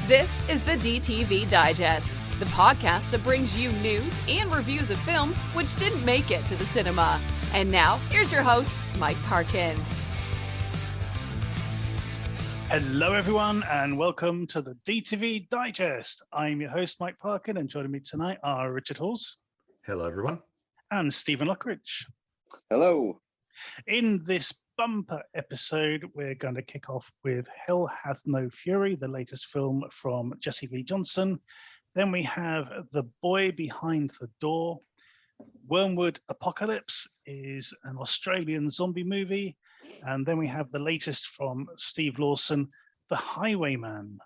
This is the DTV Digest, the podcast that brings you news and reviews of films which didn't make it to the cinema. And now, here's your host, Mike Parkin. Hello, everyone, and welcome to the DTV Digest. I'm your host, Mike Parkin, and joining me tonight are Richard Halls. Hello, everyone. And Stephen Lockridge. Hello. In this bumper episode, we're going to kick off with Hell Hath No Fury, the latest film from Jesse V. Johnson. Then we have The Boy Behind the Door. Wyrmwood Apocalypse is an Australian zombie movie. And then we have the latest from Steve Lawson, The Highwayman.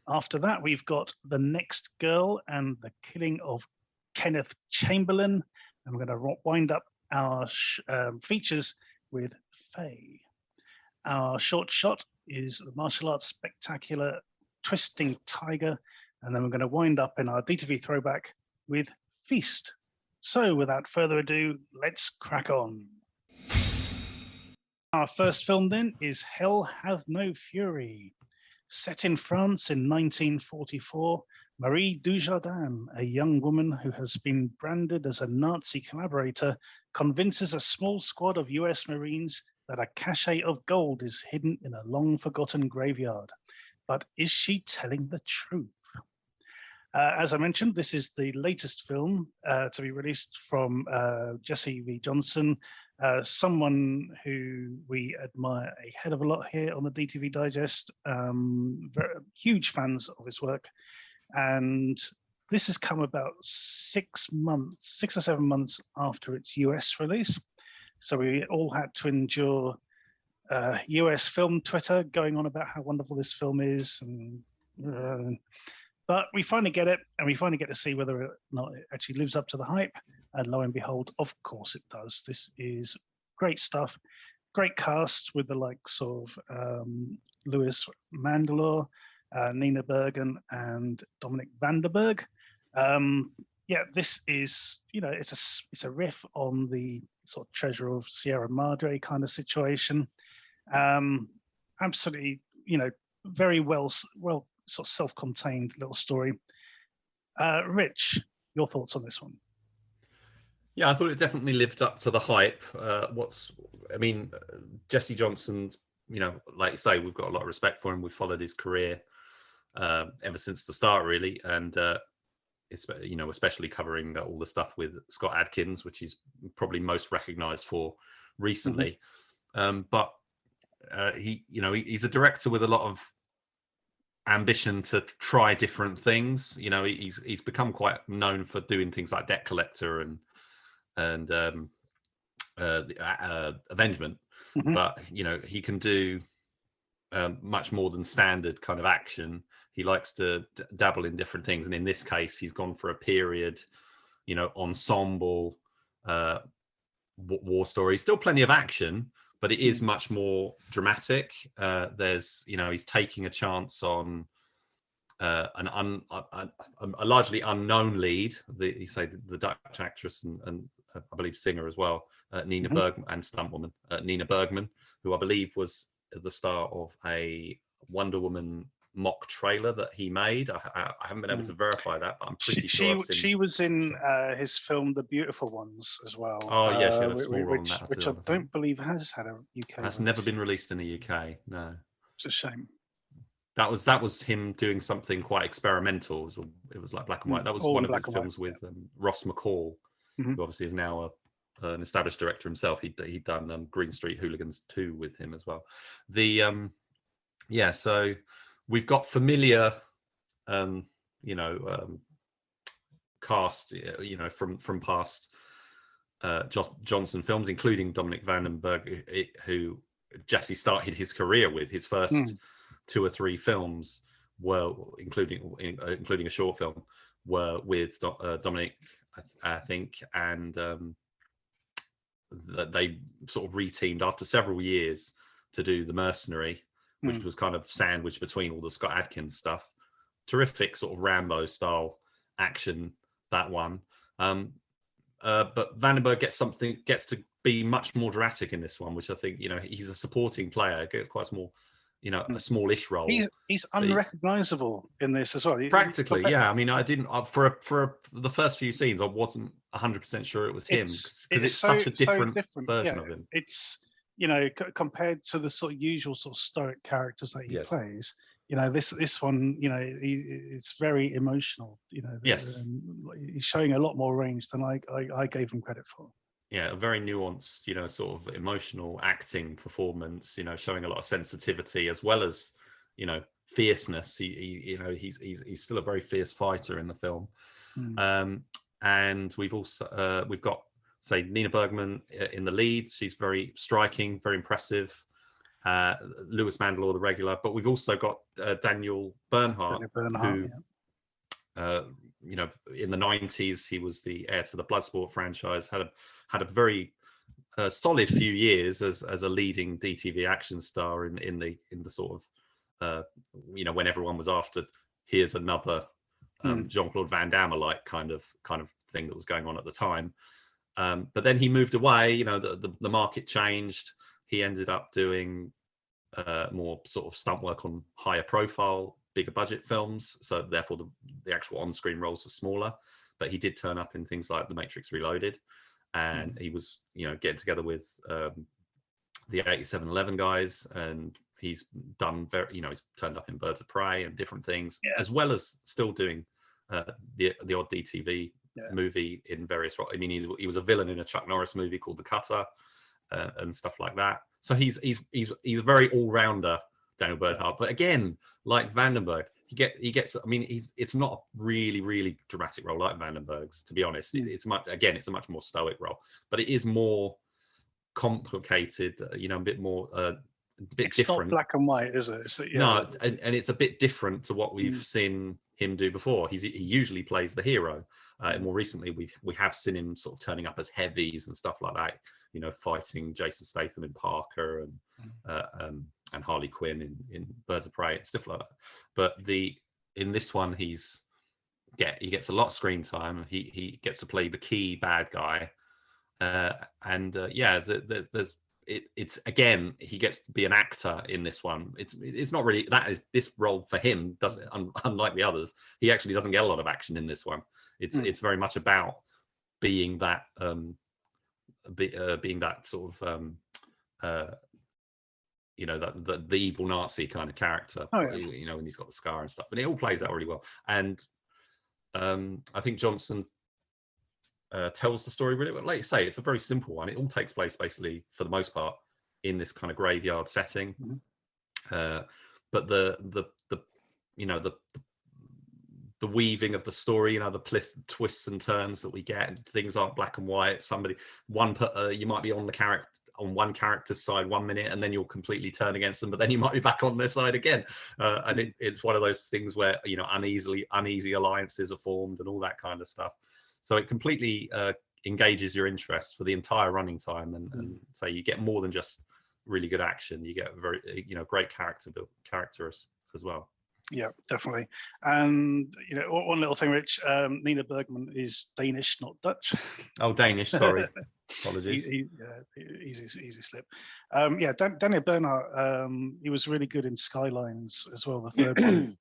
After that, we've got The Next Girl and the Killing of Kenneth Chamberlain. And we're going to wind up our features with Faye. Our short shot is the martial arts spectacular Twisting Tiger. And then we're going to wind up in our DTV throwback with Feast. So without further ado, let's crack on. Our first film then is Hell Hath No Fury. Set in France in 1944, Marie Dujardin, a young woman who has been branded as a Nazi collaborator, convinces a small squad of US Marines that a cache of gold is hidden in a long-forgotten graveyard. But is she telling the truth? As I mentioned, this is the latest film to be released from Jesse V. Johnson, someone who we admire a hell of a lot here on the DTV Digest, huge fans of his work. And this has come about 6 or 7 months after its US release. So we all had to endure US film Twitter going on about how wonderful this film is. But we finally get it, and we finally get to see whether or not it actually lives up to the hype. And lo and behold, of course it does. This is great stuff. Great cast with the likes of Louis Mandylor, Nina Bergen, and Dominic Vanderberg. Yeah, this is, it's a riff on the sort of Treasure of Sierra Madre kind of situation. Absolutely, very well sort of self-contained little story. Rich, your thoughts on this one? Yeah, I thought it definitely lived up to the hype. Jesse Johnson's, like you say, we've got a lot of respect for him. We've followed his career ever since the start, really, and especially covering all the stuff with Scott Adkins, which he's probably most recognised for recently. But he's a director with a lot of ambition to try different things. He's become quite known for doing things like Debt Collector and Avengement, but he can do much more than standard kind of action. He likes to dabble in different things, and in this case, he's gone for a period, ensemble war story. Still plenty of action, but it is much more dramatic. He's taking a chance on a largely unknown lead. The Dutch actress and I believe singer as well, Nina Bergman, and stuntwoman Nina Bergman, who I believe was the star of a Wonder Woman mock trailer that he made. I haven't been able to verify that, but I'm pretty sure she was in his film The Beautiful Ones as well. Oh yeah, she had a small role in that, which I don't believe has had a UK. That's never been released in the UK. No, it's a shame. That was him doing something quite experimental. It was like black and white. That was one of his films with Ross McCall, who obviously is now an established director himself. He'd done Green Street Hooligans 2 with him as well. So we've got familiar, cast, from past Johnson films, including Dominic Vandenberg, who Jesse started his career with. His first 2 or 3 films were, including a short film, were with Dominic, I think, and they sort of reteamed after several years to do The Mercenary, which was kind of sandwiched between all the Scott Adkins stuff. Terrific sort of Rambo style action, that one. But Vandenberg gets to be much more dramatic in this one, which I think, he's a supporting player, gets quite a small you know, a smallish role. He's unrecognizable in this as well. Practically, yeah. I mean, I didn't for the first few scenes, I wasn't 100% sure it was him, because it's such a different version of him. It's, you know, compared to the sort of usual sort of stoic characters that he plays. You know, this one, you know, it's very emotional. You know, yes, he's showing a lot more range than I gave him credit for. Yeah, a very nuanced, you know, sort of emotional acting performance. You know, showing a lot of sensitivity as well as, you know, fierceness. You know, he's still a very fierce fighter in the film. And we've also we've got, say, Nina Bergman in the lead. She's very striking, very impressive. Louis Mandylor, the regular, but we've also got Daniel Bernhardt, who, you know, in the 90s, he was the heir to the Bloodsport franchise. Had a very solid few years as a leading DTV action star in the sort of you know, when everyone was after, here's another Jean-Claude Van Damme-like kind of thing that was going on at the time. But then he moved away. You know, the market changed. He ended up doing more sort of stunt work on higher profile, bigger budget films. So therefore the actual on-screen roles were smaller. But he did turn up in things like The Matrix Reloaded. And he was, you know, getting together with the 8711 guys. And he's done you know, he's turned up in Birds of Prey and different things, as well as still doing the odd DTV movie in various. I mean, he was a villain in a Chuck Norris movie called The Cutter, and stuff like that. So he's a very all-rounder, Daniel Bernhardt. But again, like Vandenberg, he gets. I mean, it's not a really dramatic role like Vandenberg's, to be honest. It's a much more stoic role, but it is more complicated. You know, a bit more. It's different. Not black and white, is it? No, and it's a bit different to what we've seen him do before. He usually plays the hero. And more recently, we have seen him sort of turning up as heavies and stuff like that. You know, fighting Jason Statham in Parker and Harley Quinn in Birds of Prey and stuff like that. But in this one, he gets a lot of screen time. He gets to play the key bad guy, it's again, he gets to be an actor in this one. It's not really, that is this role for him, doesn't, unlike the others, he actually doesn't get a lot of action in this one. It's very much about being that being that sort of you know, the evil Nazi kind of character. You know, when he's got the scar and stuff, and it all plays out really well. And I think Johnson tells the story really well. Like you say, it's a very simple one. It all takes place basically, for the most part, in this kind of graveyard setting. But the you know, the weaving of the story, you know, the twists and turns that we get, and things aren't black and white. You might be on one character's side 1 minute, and then you'll completely turn against them, but then you might be back on their side again. And it's one of those things where, you know, uneasy alliances are formed and all that kind of stuff. So it completely engages your interest for the entire running time, and so you get more than just really good action. You get very, you know, great characters as well. Yeah, definitely. And, you know, one little thing, Rich, Nina Bergman is Danish, not Dutch. Oh, Danish, sorry. Apologies. Easy slip. Daniel Bernhardt, he was really good in Skylines as well, the third one.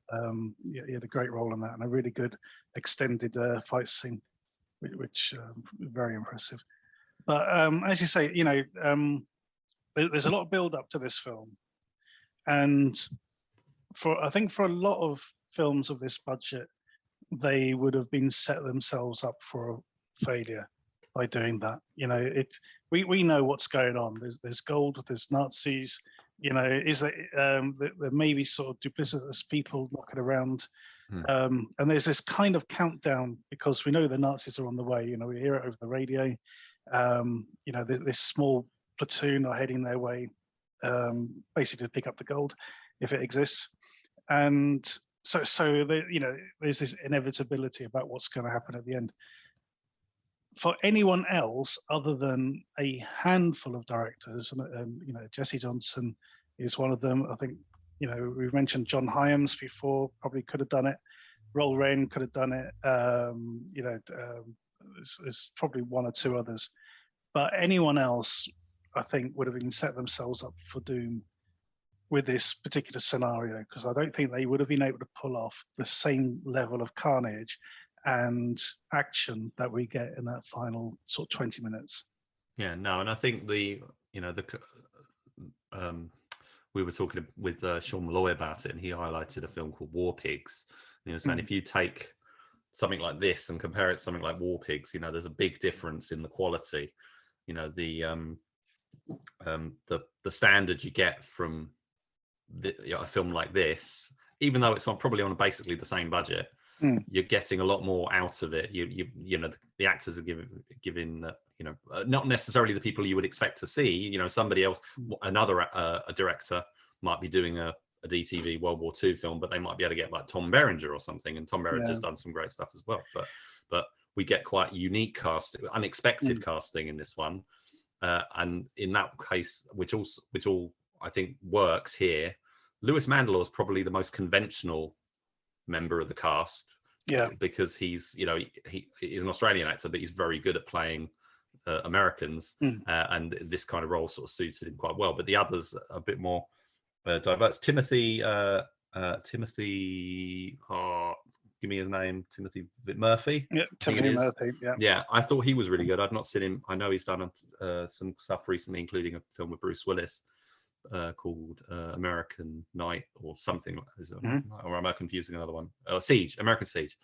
He had a great role in that, and a really good extended fight scene, which very impressive. But as you say, you know, there's a lot of build up to this film, and I think for a lot of films of this budget, they would have been set themselves up for a failure by doing that. You know, we know what's going on. There's gold, there's Nazis. You know, there may be sort of duplicitous people knocking around, and there's this kind of countdown, because we know the Nazis are on the way. You know, we hear it over the radio. You know, this small platoon are heading their way, basically to pick up the gold, if it exists. And so you know, there's this inevitability about what's going to happen at the end. For anyone else other than a handful of directors, and you know, Jesse Johnson is one of them. I think, you know, we've mentioned John Hyams before, probably could have done it. Roll Rain could have done it. You know, there's probably one or two others, but anyone else, I think, would have been set themselves up for doom with this particular scenario, because I don't think they would have been able to pull off the same level of carnage and action that we get in that final sort of 20 minutes. Yeah, no, and I think we were talking with Sean Malloy about it, and he highlighted a film called War Pigs. And he was saying if you take something like this and compare it to something like War Pigs, there's a big difference in the quality. The standard you get from a film like this, even though it's probably on basically the same budget, you're getting a lot more out of it. The actors are giving not necessarily the people you would expect to see. Somebody else, another a director might be doing a DTV World War II film, but they might be able to get like Tom Berenger or something, and Tom Berenger's done some great stuff as well. But we get quite unique casting, unexpected casting in this one, and in that case, which all I think works here. Louis Mandylor is probably the most conventional member of the cast, because he's he is an Australian actor, but he's very good at playing Americans, and this kind of role sort of suited him quite well. But the others are a bit more diverse. Timothy, give me his name. Timothy Murphy. Yeah, Timothy Murphy. Yeah, I thought he was really good. I'd not seen him. I know he's done some stuff recently, including a film with Bruce Willis called American Night or something, or am I confusing another one? Siege, American Siege.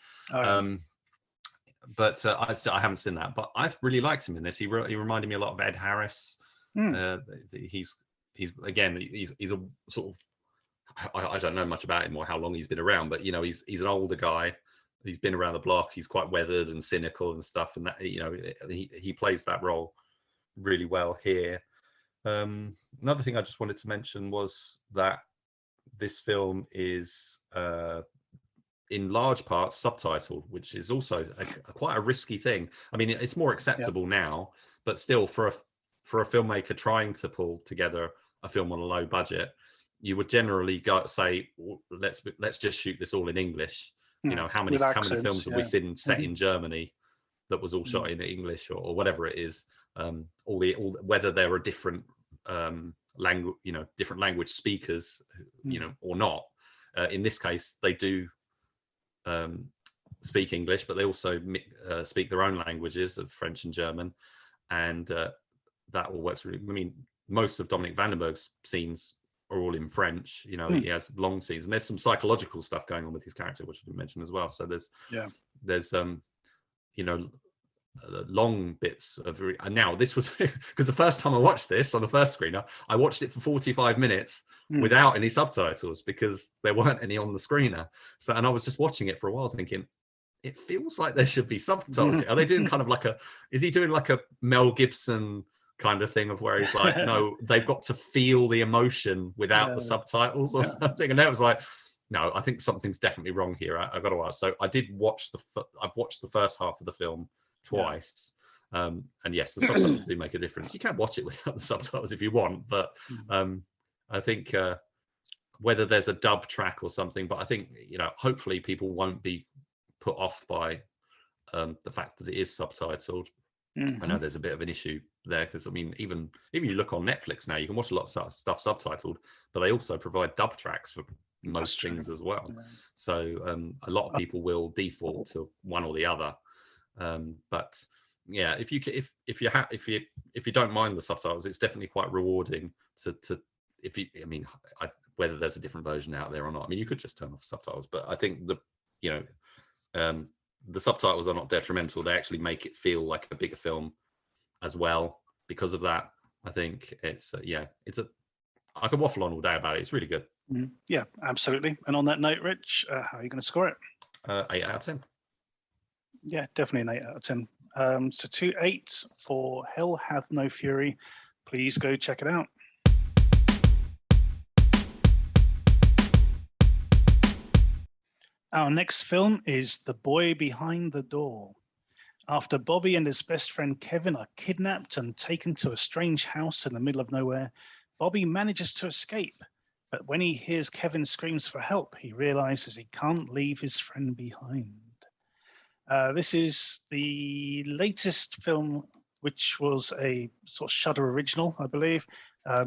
But I haven't seen that. But I've really liked him in this. He reminded me a lot of Ed Harris. He's a sort of, I don't know much about him or how long he's been around, but he's an older guy. He's been around the block. He's quite weathered and cynical and stuff, and that he plays that role really well here. Another thing I just wanted to mention was that this film is in large part subtitled, which is also quite a risky thing. I mean, it's more acceptable now, but still, for a filmmaker trying to pull together a film on a low budget, you would generally say, let's just shoot this all in English. How many films have we seen set in Germany that was all shot in English or whatever it is? Whether there are different language, different language speakers, or not. In this case, they do speak English, but they also speak their own languages of French and German, and that all works really. I mean, most of Dominic Vandenberg's scenes are all in French. He has long scenes, and there's some psychological stuff going on with his character, which I didn't mention as well. So there's long bits of, and now this was because the first time I watched this on the first screener, I watched it for 45 minutes without any subtitles because there weren't any on the screener. So, and I was just watching it for a while thinking, it feels like there should be subtitles. Are they doing kind of is he doing like a Mel Gibson kind of thing of where he's like, no, they've got to feel the emotion without the subtitles or something? And that was like, no, I think something's definitely wrong here. I've got to ask. So I did watch I've watched the first half of the film twice, and yes, the subtitles do make a difference. You can watch it without the subtitles if you want, but I think whether there's a dub track or something, but I think hopefully people won't be put off by the fact that it is subtitled. I know there's a bit of an issue there because I mean, even you look on Netflix now, you can watch a lot of stuff subtitled, but they also provide dub tracks for most things as well. So a lot of people will default to one or the other. But yeah, if you don't mind the subtitles, it's definitely quite rewarding to whether there's a different version out there or not. I mean, you could just turn off subtitles, but I think the subtitles are not detrimental. They actually make it feel like a bigger film as well because of that. I think it's I could waffle on all day about it. It's really good. Yeah, absolutely. And on that note, Rich, how are you going to score it? 8 out of 10. Yeah, definitely an 8 out of 10. So 2 8s for Hell Hath No Fury. Please go check it out. Our next film is The Boy Behind the Door. After Bobby and his best friend Kevin are kidnapped and taken to a strange house in the middle of nowhere, Bobby manages to escape. But when he hears Kevin screams for help, he realizes he can't leave his friend behind. This is the latest film, which was a sort of Shudder original, I believe,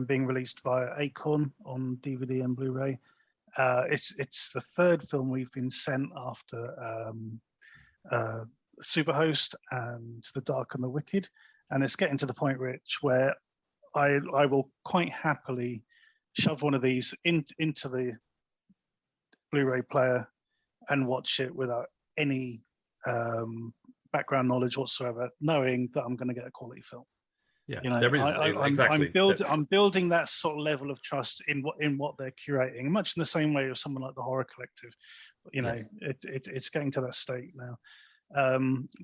being released via Acorn on DVD and Blu-ray. It's the third film we've been sent after Superhost and The Dark and the Wicked, and it's getting to the point, Rich, where I will quite happily shove one of these into the Blu-ray player and watch it without any background knowledge whatsoever, knowing that I'm going to get a quality film. Yeah, you know, there is exactly. I'm building that sort of level of trust in what they're curating, much in the same way of someone like the Horror Collective. You know, yes. It's getting to that state now.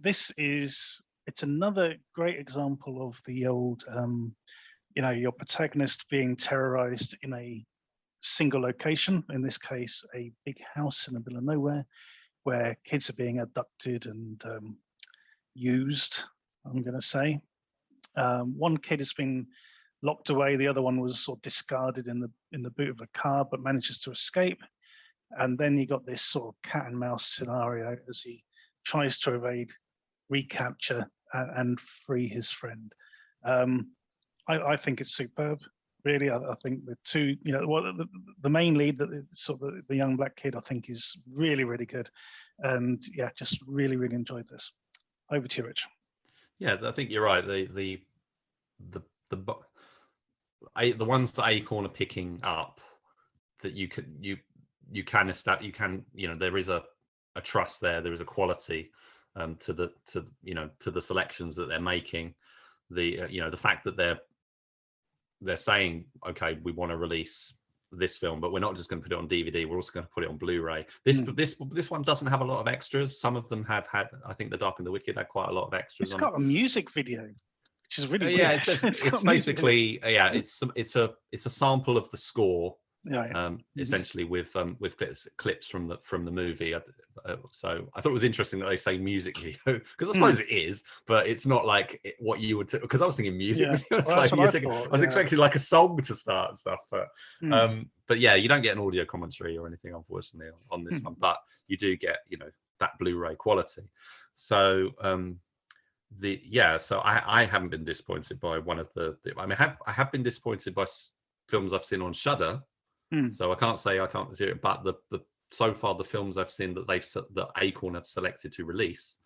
It's another great example of the old, you know, your protagonist being terrorized in a single location. In this case, a big house in the middle of nowhere, where kids are being abducted and used. I'm going to say. One kid has been locked away. The other one was sort of discarded in the boot of a car, but manages to escape. And then you got this sort of cat and mouse scenario as he tries to evade recapture and free his friend. I think it's superb. Really, I think the two, you know, the main lead, the young black kid, I think is really, really good. And yeah, just really, really enjoyed this. Over to you, Rich. Yeah, I think you're right. The ones that Acorn are picking up, that you can you know, there is a trust there. There is a quality to the selections that they're making. You know, the fact that they're saying, okay, we want to release this film, but we're not just going to put it on DVD, we're also going to put it on Blu-ray. This one doesn't have a lot of extras. Some of them have had, I think The Dark and the Wicked had quite a lot of extras. It's got a music video, which is really weird. Yeah, it's basically it's a sample of the score. Essentially with clips from the movie. So I thought it was interesting that they say music video, because I suppose it is, but it's not like what you would, because I was thinking music video. I was expecting like a song to start and stuff, but yeah, you don't get an audio commentary or anything, unfortunately, on this one, but you do get, you know, that Blu-ray quality. So so I haven't been disappointed by one of I mean, I have been disappointed by films I've seen on Shudder. So I can't say I can't do it, but so far the films I've seen that Acorn have selected to release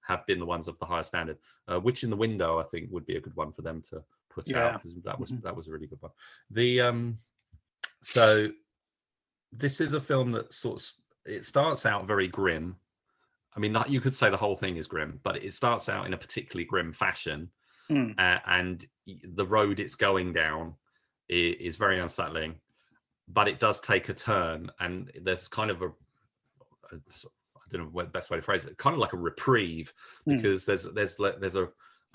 have been the ones of the higher standard. Witch in the Window, I think, would be a good one for them to put out, because that was a really good one. So this is a film that it starts out very grim. I mean, you could say the whole thing is grim, but it starts out in a particularly grim fashion, and the road it's going down is very unsettling. But it does take a turn, and there's kind of I don't know what the best way to phrase it, kind of like a reprieve, because there's a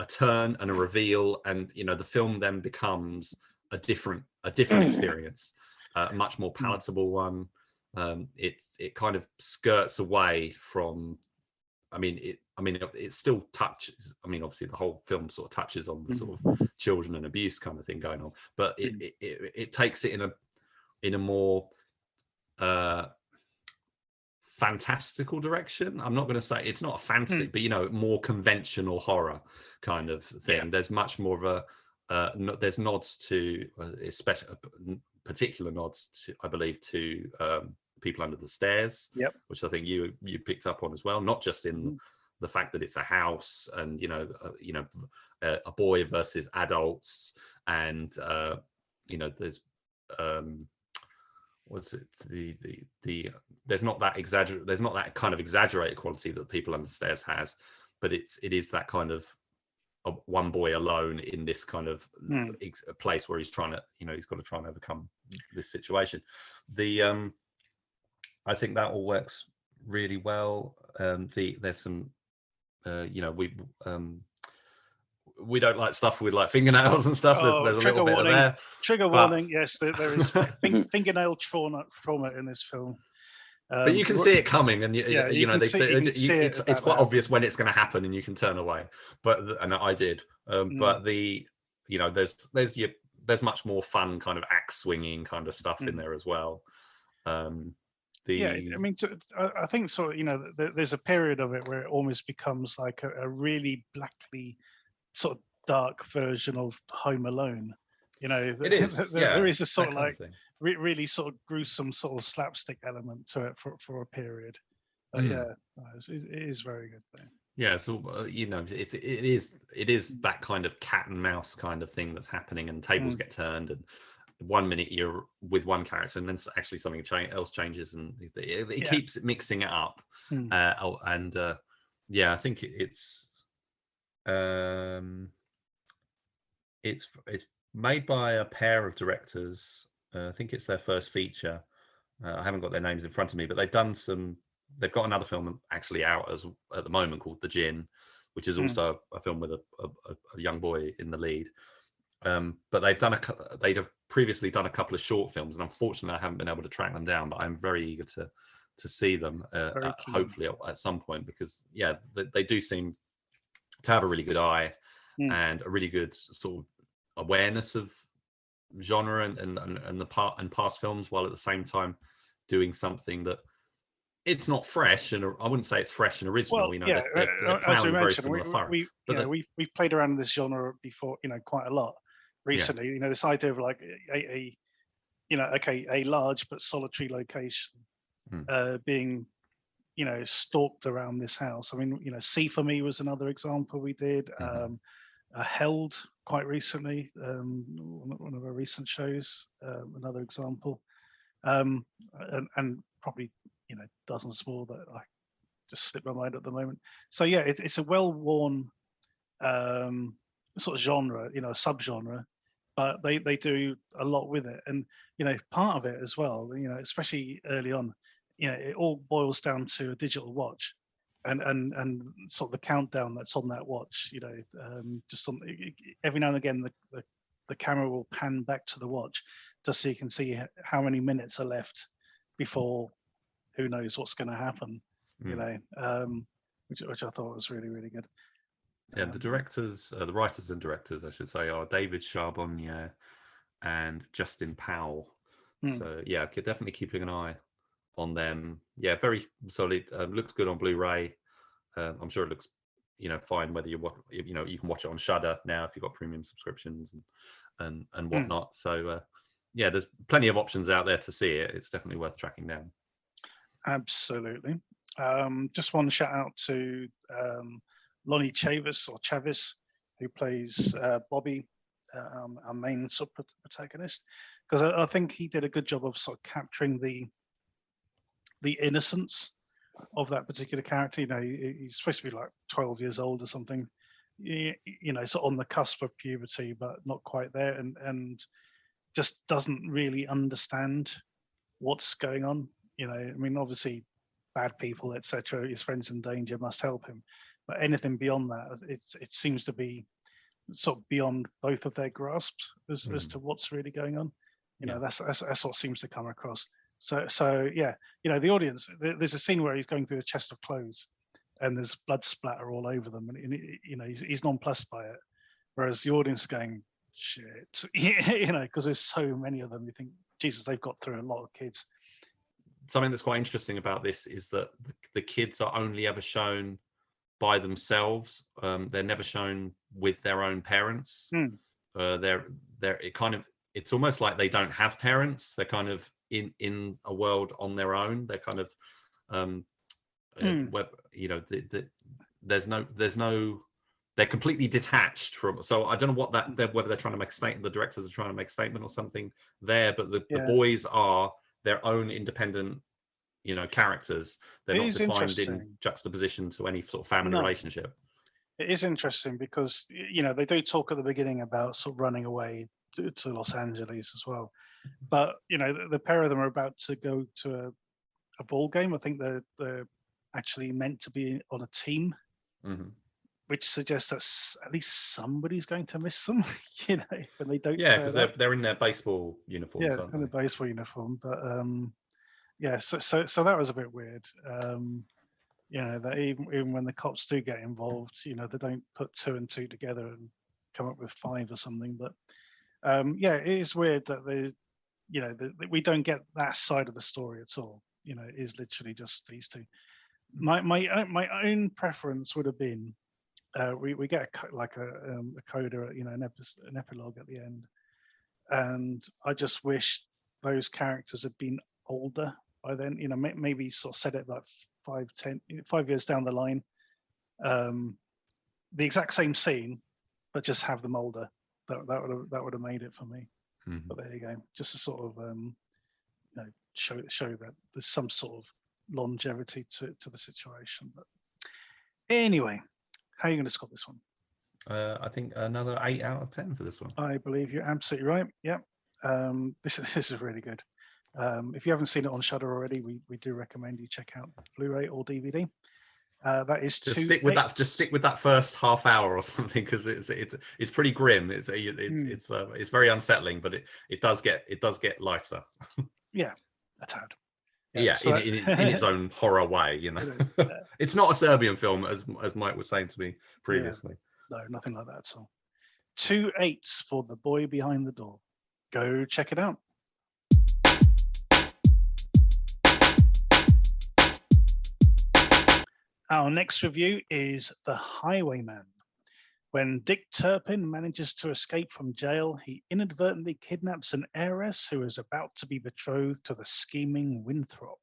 turn and a reveal, and you know, the film then becomes a different experience, a much more palatable one. It kind of skirts away from, it still touches. I mean, obviously the whole film sort of touches on the sort of children and abuse kind of thing going on, but it takes it in a more fantastical direction. I'm not going to say it's not a fantasy, but you know, more conventional horror kind of thing. There's much more of there's nods to, especially particular nods to, I believe, to People Under the Stairs, which I think you picked up on as well. Not just in the fact that it's a house and a boy versus adults, and there's there's not that kind of exaggerated quality that People Under the Stairs has, but it is that kind of one boy alone in this kind of place where he's trying to, he's got to try and overcome this situation. I think that all works really well. There's some we don't like stuff with like fingernails and stuff. There's a little bit of there. Trigger warning. Yes, there is fingernail trauma in this film. But you can see it coming, and it's quite obvious when it's going to happen, and you can turn away. And I did. But there's much more fun kind of axe swinging kind of stuff in there as well. I think sort of, there's a period of it where it almost becomes like a really blackly sort of dark version of Home Alone. You know, It is. there is a sort that of kind like thing. really sort of gruesome sort of slapstick element to it for a period. But yeah, it is very good though. Yeah, so it is that kind of cat and mouse kind of thing that's happening, and tables get turned, and 1 minute you're with one character, and then actually something else changes, and it keeps mixing it up. I think it's made by a pair of directors. I think it's their first feature. I haven't got their names in front of me, but they've got another film actually out at the moment called The Djinn, which is also a film with a young boy in the lead. But they'd have previously done a couple of short films, and unfortunately I haven't been able to track them down, but I'm very eager to see them hopefully at some point, because they do seem to have a really good eye and a really good sort of awareness of genre and past films, while at the same time doing something that it's not fresh, and I wouldn't say it's fresh and original. Well, they're as we plowing very mentioned, similar furrow. we've played around in this genre before, quite a lot recently. This idea of like a large but solitary location being stalked around this house. I mean, See For Me was another example we did. Held quite recently, one of our recent shows, another example, and probably dozens more that I just slip my mind at the moment. So yeah, it's a well-worn sort of genre, a subgenre, but they do a lot with it. And part of it as well, especially early on, it all boils down to a digital watch, and sort of the countdown that's on that watch. Just on every now and again, the camera will pan back to the watch just so you can see how many minutes are left before who knows what's going to happen. Which I thought was really, really good. Yeah, the writers and directors, I should say, are David Charbonnier and Justin Powell. So yeah, definitely keeping an eye on them. Yeah, very solid. Looks good on Blu-ray. I'm sure it looks fine whether you can watch it on Shudder now if you've got premium subscriptions and whatnot. So there's plenty of options out there to see it. It's definitely worth tracking down. Absolutely. Just one shout out to Lonnie Chavis, who plays Bobby, our main sort of protagonist, because I think he did a good job of sort of capturing the innocence of that particular character. He's supposed to be like 12 years old or something, sort of on the cusp of puberty, but not quite there, and just doesn't really understand what's going on. I mean, obviously bad people, etc., his friends in danger must help him, but anything beyond that, it seems to be sort of beyond both of their grasps as to what's really going on. That's what seems to come across. So yeah, the audience, there's a scene where he's going through a chest of clothes and there's blood splatter all over them, and he's nonplussed by it, whereas the audience is going, shit, because there's so many of them. You think, Jesus, they've got through a lot of kids. Something that's quite interesting about this is that the kids are only ever shown by themselves. They're never shown with their own parents. It's almost like they don't have parents. They're kind of in a world on their own. They're kind of there's no they're completely detached from. So I don't know whether they're trying to make a statement. The directors are trying to make a statement or something there, but the boys are their own independent, characters. They're not defined in juxtaposition to any sort of family relationship. It is interesting because, they do talk at the beginning about sort of running away to Los Angeles as well. But, the pair of them are about to go to a ball game. I think they're actually meant to be on a team, which suggests that at least somebody's going to miss them, when they don't. Yeah, because they're in their baseball uniforms. Yeah, in the baseball uniform. But so that was a bit weird. That even when the cops do get involved, they don't put 2 and 2 together and come up with 5 or something. But it is weird that that we don't get that side of the story at all. It is literally just these two. My own preference would have been we get a coda, an epilogue at the end, and I just wish those characters had been older by then. You know, maybe sort of set it like 5 years down the line. The exact same scene, but just have them older. That would have made it for me. Mm-hmm. But there you go. Just to sort of show that there's some sort of longevity to the situation. But anyway, how are you going to score this one? I think another 8 out of 10 for this one. I believe you're absolutely right. Yeah. This is really good. If you haven't seen it on Shudder already, we do recommend you check out Blu-ray or DVD. That is just stick with that. Just stick with that first half hour or something, because it's pretty grim. It's very unsettling, but it does get lighter. Yeah, a tad. Yeah, so, in its own horror way, you know. It's not a Serbian film, as Mike was saying to me previously. Yeah. No, nothing like that at all. 2 8s for The Boy Behind the Door. Go check it out. Our next review is The Highwayman. When Dick Turpin manages to escape from jail, he inadvertently kidnaps an heiress who is about to be betrothed to the scheming Winthrop.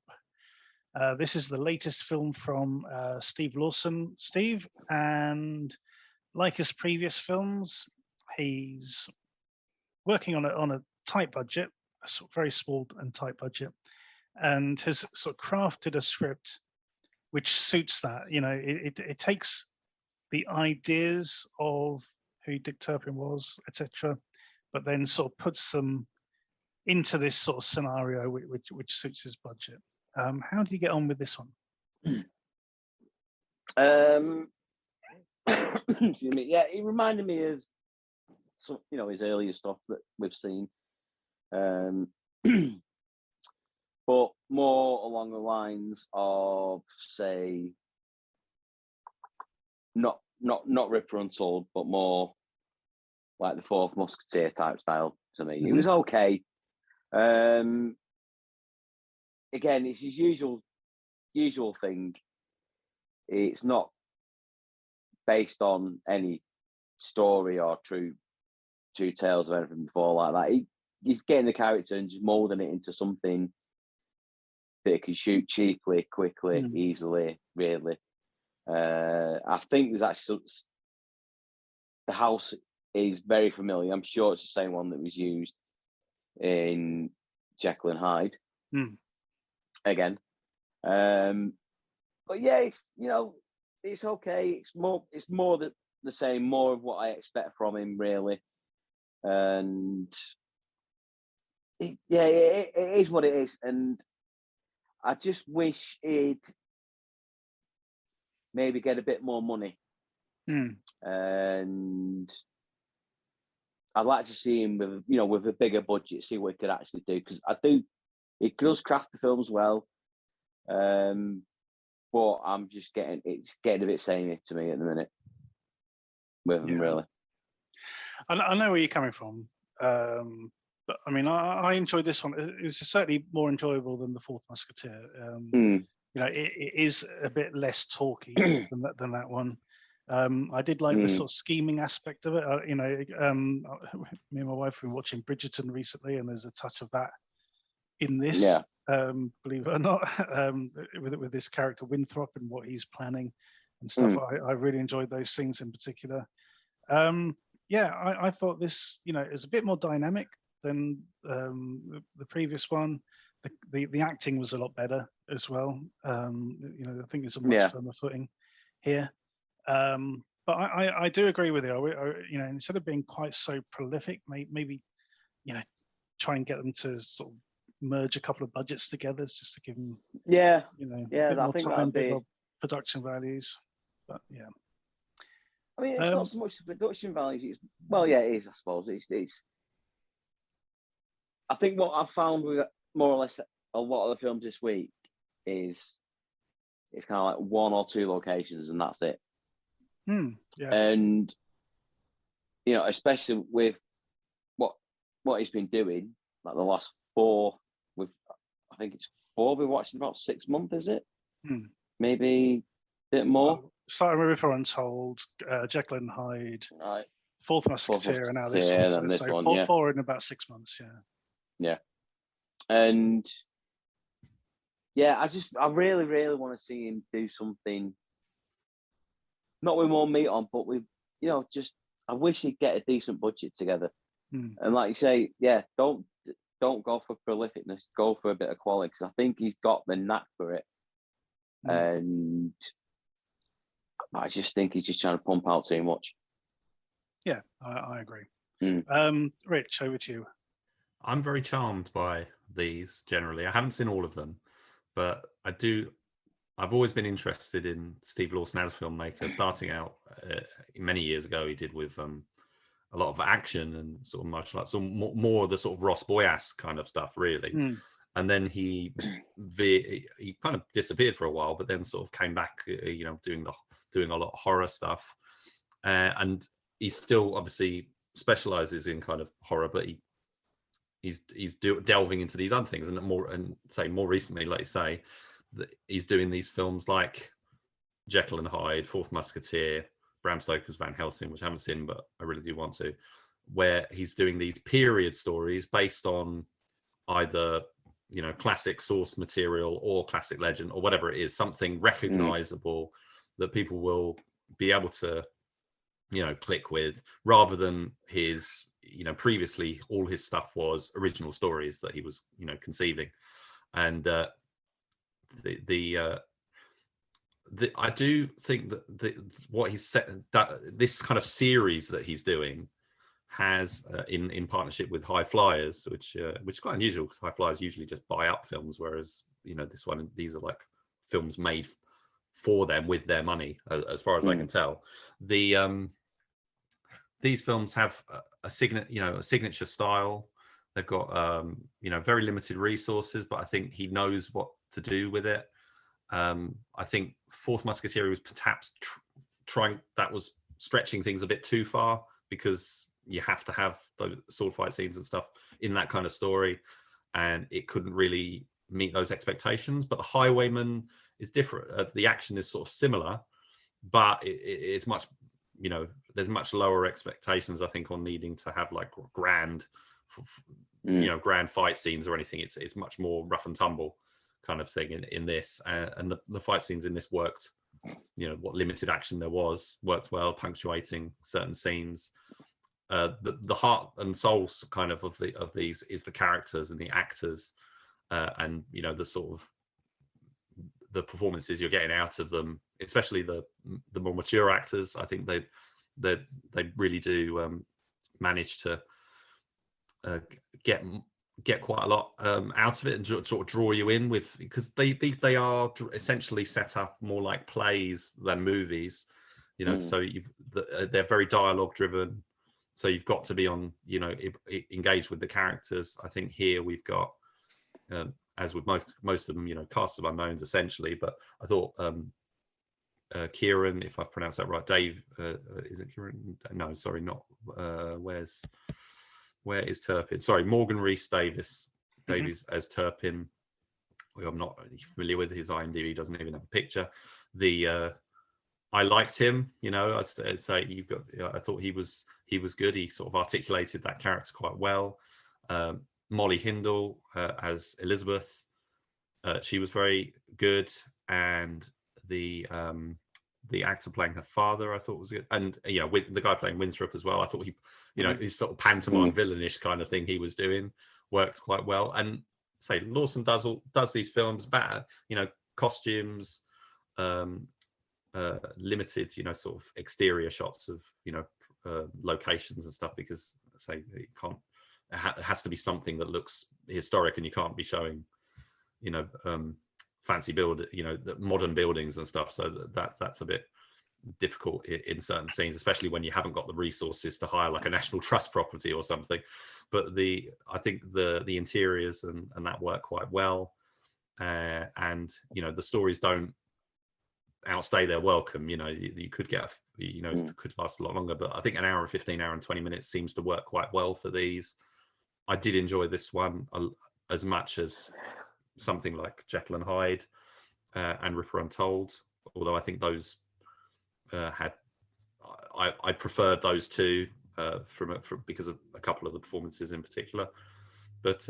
This is the latest film from Steve Lawson. Steve, and like his previous films, he's working on a tight budget, a very small and tight budget, and has sort of crafted a script which suits that. You know, it takes the ideas of who Dick Turpin was, etc., but then sort of puts them into this sort of scenario which suits his budget. How do you get on with this one? Excuse me. Yeah, it reminded me of some, his earlier stuff that we've seen, but more along the lines of, say, not Ripper Untold, but more like the Fourth Musketeer type style to me. It was okay. Again, it's his usual thing. It's not based on any story or true tales or anything before like that. He's getting the character and just molding it into something that it can shoot cheaply, quickly, easily, really. I think there's actually the house is very familiar. I'm sure it's the same one that was used in Jekyll and Hyde. Again, but yeah, it's it's okay. It's more the same, more of what I expect from him, really. And it is what it is. And I just wish he'd maybe get a bit more money. And I'd like to see him with a bigger budget, see what he could actually do, because he does craft the films well. But I'm just it's getting a bit samey to me at the minute with him, really. I know where you're coming from, but I mean, I enjoyed this one. It was certainly more enjoyable than the Fourth Musketeer. It is a bit less talky than that one. I did like the sort of scheming aspect of it. Me and my wife have been watching Bridgerton recently, and there's a touch of that in this. Yeah. Believe it or not, with this character Winthrop and what he's planning and stuff. I really enjoyed those scenes in particular. I thought this, is a bit more dynamic than the previous one. The acting was a lot better as well. I think it's a much firmer footing here. But I do agree with you. Instead of being quite so prolific, maybe try and get them to sort of merge a couple of budgets together just to give them a bit more time, a bit more production values. But yeah, I mean, it's not so much the production values. It is, I suppose. It's I think what I've found with more or less a lot of the films this week is it's kind of like 1 or 2 locations and that's it. And especially with what he's been doing, like the last 4, I think it's 4 we've watched in about 6 months, is it? Maybe a bit more. Starting with Ripper Untold, Jekyll and Hyde, right. Fourth Musketeer, and now this Musketeer, one. and this So one, four, yeah. four in about 6 months. Yeah. And yeah, I really, really want to see him do something, not with more meat on, but with, just, I wish he'd get a decent budget together. And like you say, yeah, don't go for prolificness, go for a bit of quality, because I think he's got the knack for it. And I just think he's just trying to pump out too much. Yeah, I agree. Rich, over to you. I'm very charmed by these generally. I haven't seen all of them, but I've always been interested in Steve Lawson as a filmmaker. Starting out many years ago, he did with a lot of action and sort of martial arts, so more of the sort of Ross Boyass kind of stuff, really. And then he kind of disappeared for a while, but then sort of came back, doing a lot of horror stuff. And he still obviously specializes in kind of horror, but he's delving into these other things, and more recently, like you say, he's doing these films like Jekyll and Hyde, Fourth Musketeer, Bram Stoker's Van Helsing, which I haven't seen, but I really do want to, where he's doing these period stories based on either, classic source material or classic legend or whatever it is, something recognizable that people will be able to, click with, rather than his, previously all his stuff was original stories that he was, conceiving. And I do think that what he's set, that this kind of series that he's doing has in partnership with High Flyers, which is quite unusual, because High Flyers usually just buy up films, whereas these are like films made for them with their money, as far as I can tell. These films have a signature style. They've got very limited resources, but I think he knows what to do with it. I think Fourth Musketeer was perhaps was stretching things a bit too far, because you have to have those sword fight scenes and stuff in that kind of story, and it couldn't really meet those expectations. But the Highwayman is different. The action is sort of similar, but it's much, there's much lower expectations, I think, on needing to have like grand fight scenes or anything. It's much more rough and tumble kind of thing in this, and the fight scenes in this worked. What limited action there was worked well, punctuating certain scenes. The heart and soul kind of these is the characters and the actors, and the sort of the performances you're getting out of them, especially the more mature actors. I think they really do manage to get quite a lot out of it, and sort of draw you in with, because they are essentially set up more like plays than movies, so they're very dialogue driven, so you've got to be on, engaged with the characters. I think here we've got, as with most of them, casts of unknowns essentially, but I thought Kieran, if I've pronounced that right, Dave, is it Kieran? No, sorry, not. Where is Turpin? Sorry, Morgan Rhys Davies as Turpin, who I'm not really familiar with. His IMDb doesn't even have a picture. I liked him. I'd say I thought he was good. He sort of articulated that character quite well. Molly Hindle as Elizabeth, she was very good, and the actor playing her father, I thought was good, and with the guy playing Winthrop as well, I thought he, his sort of pantomime villainish kind of thing he was doing worked quite well. And say Lawson does these films better, costumes, limited, sort of exterior shots of locations and stuff, because say it has to be something that looks historic, and you can't be showing fancy modern buildings and stuff, so that's a bit difficult in certain scenes, especially when you haven't got the resources to hire like a National Trust property or something. But I think the interiors and that work quite well, and the stories don't outstay their welcome. You could get it could last a lot longer, but I think an hour and 15, hour and 20 minutes seems to work quite well for these. I did enjoy this one as much as something like Jekyll and Hyde and Ripper Untold, although I think those I preferred those two because of a couple of the performances in particular. But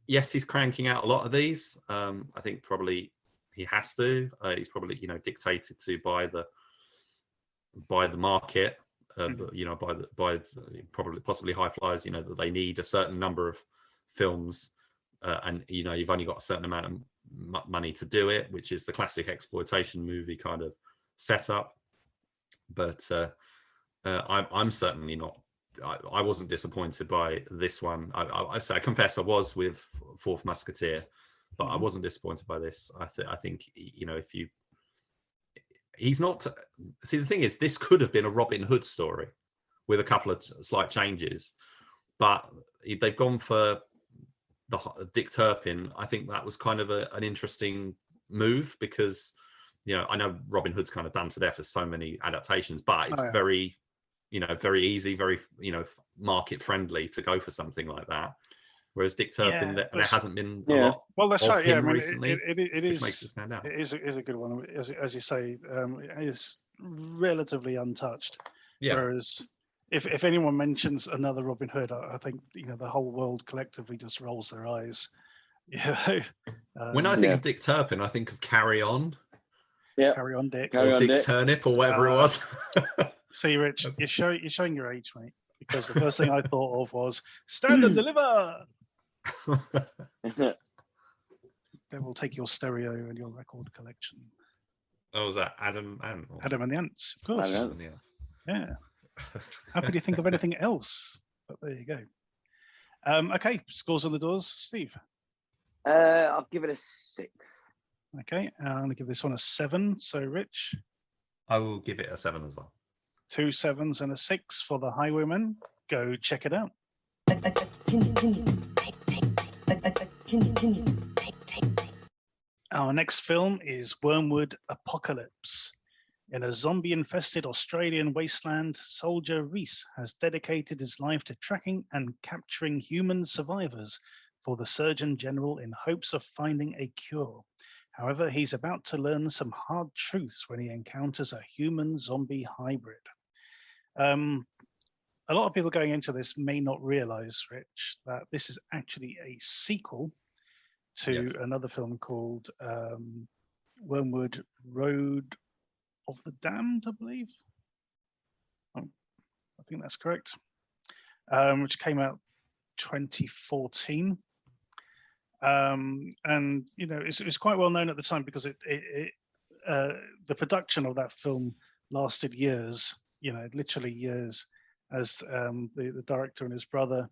yes, he's cranking out a lot of these. I think probably he has to. He's probably dictated to by the market, by probably possibly high flyers. That they need a certain number of films, and you've only got a certain amount of money to do it, which is the classic exploitation movie kind of setup. But I'm certainly not. I wasn't disappointed by this one. I confess I was with Fourth Musketeer, but I wasn't disappointed by this. I think he's not. See, the thing is, this could have been a Robin Hood story with a couple of slight changes, but they've gone for the Dick Turpin. I think that was kind of an interesting move because I know Robin Hood's kind of done to death as so many adaptations, but it's very very easy, very market friendly to go for something like that. Whereas Dick Turpin, there hasn't been a lot. Well, that's right. Yeah, I mean, recently, it is. Makes it stand out. It is a good one, as you say. It is relatively untouched. Yeah. Whereas if anyone mentions another Robin Hood, I think the whole world collectively just rolls their eyes. When I think of Dick Turpin, I think of Carry On. Yeah. Carry On, Dick. Or Dick Turnip, or whatever it was. See, Rich, you're showing your age, mate. Because the first thing I thought of was Stand and Deliver. They will take your stereo and your record collection. Oh, was that Adam and the Ants? Of course. Yeah. How could you think of anything else? But there you go. Okay, scores on the doors, Steve. I'll give it a 6. Okay, I'm going to give this one a 7. So, Rich. I will give it a 7 as well. 2 7s and a 6 for the Highwayman. Go check it out. Our next film is Wyrmwood Apocalypse. In a zombie-infested Australian wasteland, soldier Reese has dedicated his life to tracking and capturing human survivors for the Surgeon General in hopes of finding a cure. However, he's about to learn some hard truths when he encounters a human-zombie hybrid. A lot of people going into this may not realize, Rich, that this is actually a sequel to another film called Wyrmwood Road of the Damned, I believe. I think that's correct. Which came out 2014. And it's quite well known at the time because the production of that film lasted years. Literally years, as the director and his brother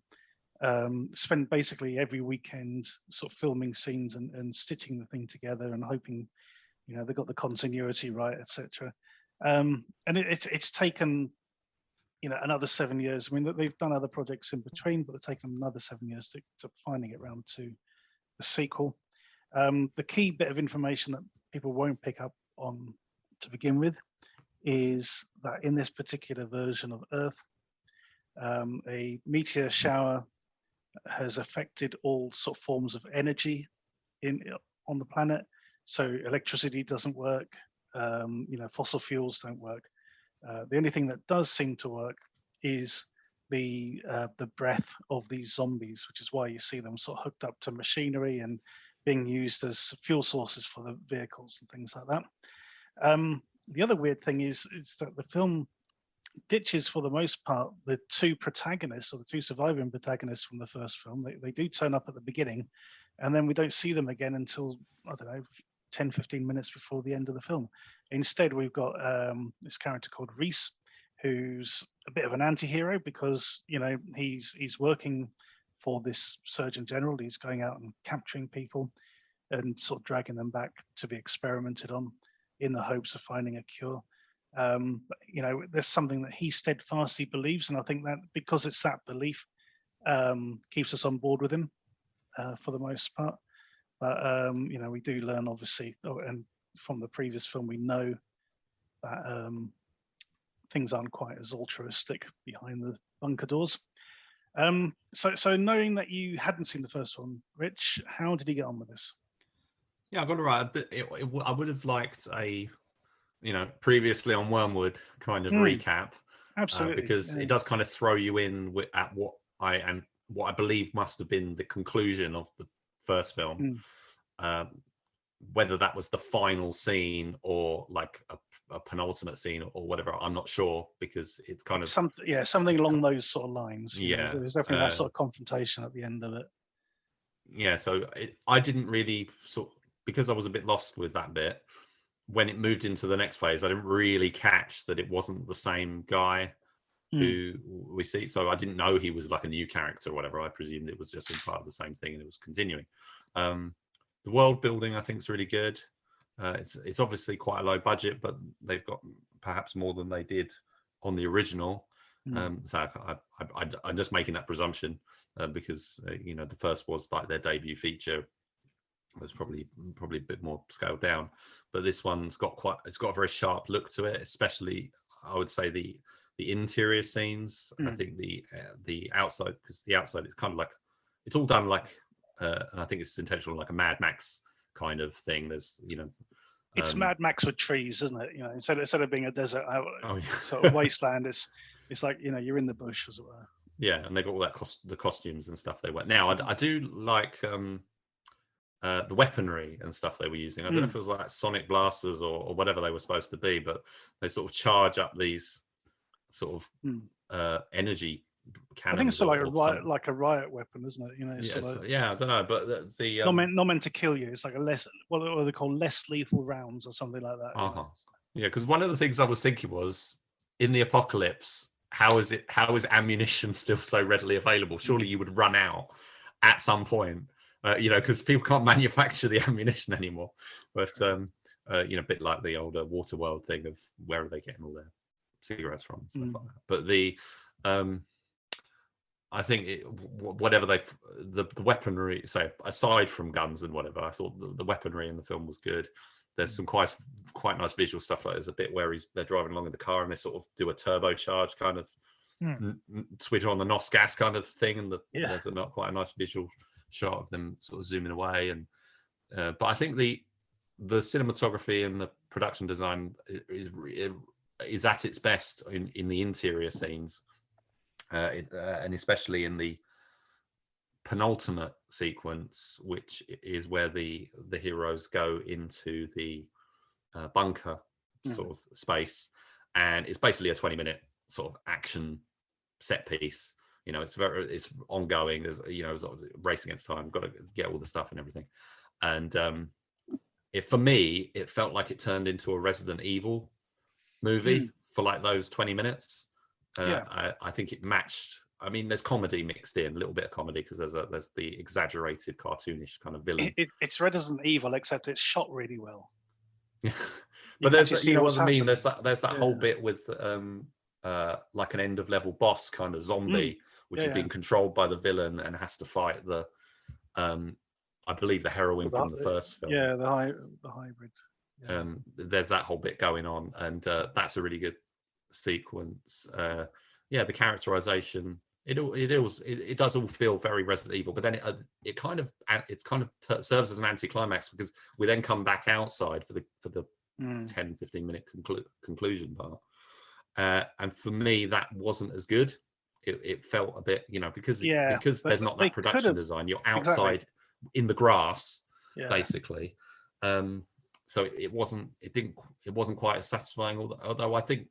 spent basically every weekend sort of filming scenes and stitching the thing together and hoping, they got the continuity right, etc. And it's taken, another 7 years. I mean, they've done other projects in between, but it's taken another 7 years to finding it round to the sequel. The key bit of information that people won't pick up on to begin with is that in this particular version of Earth, a meteor shower has affected all sort of forms of energy on the planet. So electricity doesn't work, fossil fuels don't work. The only thing that does seem to work is the breath of these zombies, which is why you see them sort of hooked up to machinery and being used as fuel sources for the vehicles and things like that. The other weird thing is that the film ditches, for the most part, the two protagonists or the two surviving protagonists from the first film. They do turn up at the beginning, and then we don't see them again until, 10, 15 minutes before the end of the film. Instead, we've got this character called Reese, who's a bit of an anti-hero because, he's working for this Surgeon General. He's going out and capturing people and sort of dragging them back to be experimented on in the hopes of finding a cure. There's something that he steadfastly believes, and I think that because it's that belief keeps us on board with him for the most part. But we do learn, obviously, and from the previous film, we know that things aren't quite as altruistic behind the bunker doors. So knowing that you hadn't seen the first one, Rich, how did he get on with this? Yeah, I got it right. I would have liked a, previously on Wyrmwood kind of recap. Absolutely, because it does kind of throw you in at what I believe must have been the conclusion of the first film. Whether that was the final scene or like a penultimate scene or whatever, I'm not sure, because it's kind of something along those sort of lines. Yeah, there was definitely that sort of confrontation at the end of it. Yeah, so I didn't really because I was a bit lost with that bit. When it moved into the next phase, I didn't really catch that it wasn't the same guy who we see. So I didn't know he was like a new character or whatever. I presumed it was just in part of the same thing and it was continuing. The world building, I think, is really good. It's obviously quite a low budget, but they've got perhaps more than they did on the original. So I'm just making that presumption because the first was like their debut feature. It was probably a bit more scaled down, but this one's got a very sharp look to it, especially I would say the interior scenes. I think the outside, because the outside is kind of like it's all done like and I think it's intentional, like a Mad Max kind of thing. There's it's Mad Max with trees, isn't it? Instead of being a desert sort of wasteland, it's like you're in the bush, as it were. Yeah, and they got all that the costumes and stuff they wear. Now I do like the weaponry and stuff they were using. I don't know if it was like sonic blasters or whatever they were supposed to be, but they sort of charge up these sort of energy cannons. I think it's like a riot weapon, isn't it? Sort of, yeah, I don't know, but the not meant to kill you. It's like what are they called, less lethal rounds or something like that. Yeah, because one of the things I was thinking was, in the apocalypse, how is ammunition still so readily available? Surely you would run out at some point. Because people can't manufacture the ammunition anymore. But a bit like the older Waterworld thing of where are they getting all their cigarettes from and stuff like that. But the I think whatever the weaponry, so aside from guns and whatever, I thought the weaponry in the film was good. There's some quite nice visual stuff. Like there's a bit where they're driving along in the car and they sort of do a turbocharge kind of switch on the NOS gas kind of thing, and there's quite a nice visual shot of them sort of zooming away. And but I think the cinematography and the production design is at its best in the interior scenes, and especially in the penultimate sequence, which is where the heroes go into the bunker sort of space, and it's basically a 20-minute sort of action set piece. It's ongoing. There's sort of race against time. Got to get all the stuff and everything. And for me, it felt like it turned into a Resident Evil movie for like those 20 minutes. I think it matched. I mean, there's comedy mixed in, a little bit of comedy, because there's the exaggerated cartoonish kind of villain. It's Resident Evil, except it's shot really well. Yeah, but there's what I mean. There's that whole bit with like an end of level boss kind of zombie, which is being controlled by the villain and has to fight the I believe the heroine from the first film. Yeah, the hybrid. Yeah. There's that whole bit going on, and that's a really good sequence. The characterization, it does all feel very Resident Evil, but then it kind of serves as an anticlimax, because we then come back outside for the 10-15 minute conclusion part. And for me, that wasn't as good. It felt a bit, because there's not that production design. You're outside in the grass, basically. So it wasn't quite as satisfying. Although I think,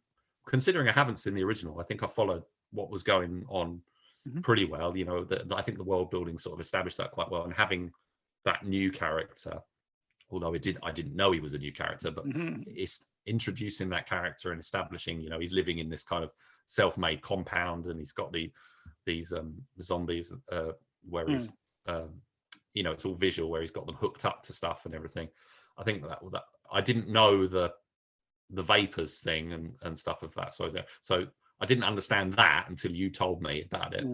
considering I haven't seen the original, I think I followed what was going on pretty well. I think the world building sort of established that quite well, and having that new character, although I didn't know he was a new character, but it's introducing that character and establishing, he's living in this kind of self-made compound, and he's got these zombies where he's it's all visual, where he's got them hooked up to stuff and everything. I think that I didn't know the vapors thing and stuff of that, so I didn't understand that until you told me about it.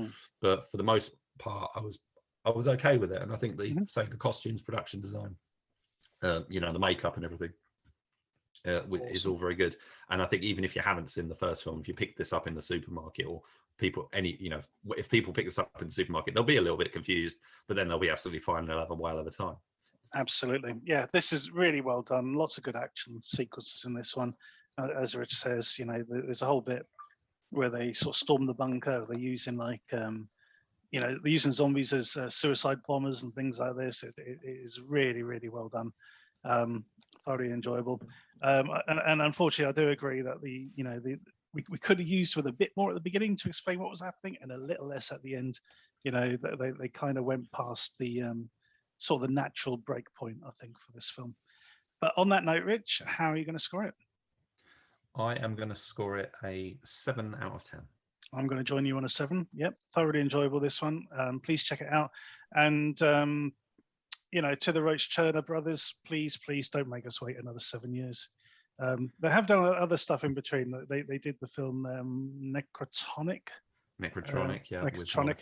But for the most part, I was okay with it, and I think the costumes, production design, the makeup and everything is all very good. And I think even if you haven't seen the first film, if you pick this up in the supermarket, or if people pick this up in the supermarket, they'll be a little bit confused, but then they'll be absolutely fine. They'll have a while at a time. Absolutely. Yeah, this is really well done. Lots of good action sequences in this one. As Rich says, there's a whole bit where they sort of storm the bunker. They're using like they're using zombies as suicide bombers and things like this. It is really, really well done. Thoroughly enjoyable. And unfortunately, I do agree that we could have used with a bit more at the beginning to explain what was happening, and a little less at the end. They kind of went past the sort of the natural break point, I think, for this film. But on that note, Rich, how are you going to score it? I am going to score it a 7 out of 10. I'm going to join you on a 7. Yep, thoroughly enjoyable, this one. Please check it out. And, to the Roach-Turner brothers, please don't make us wait another 7 years. They have done other stuff in between. They did the film Necrotronic,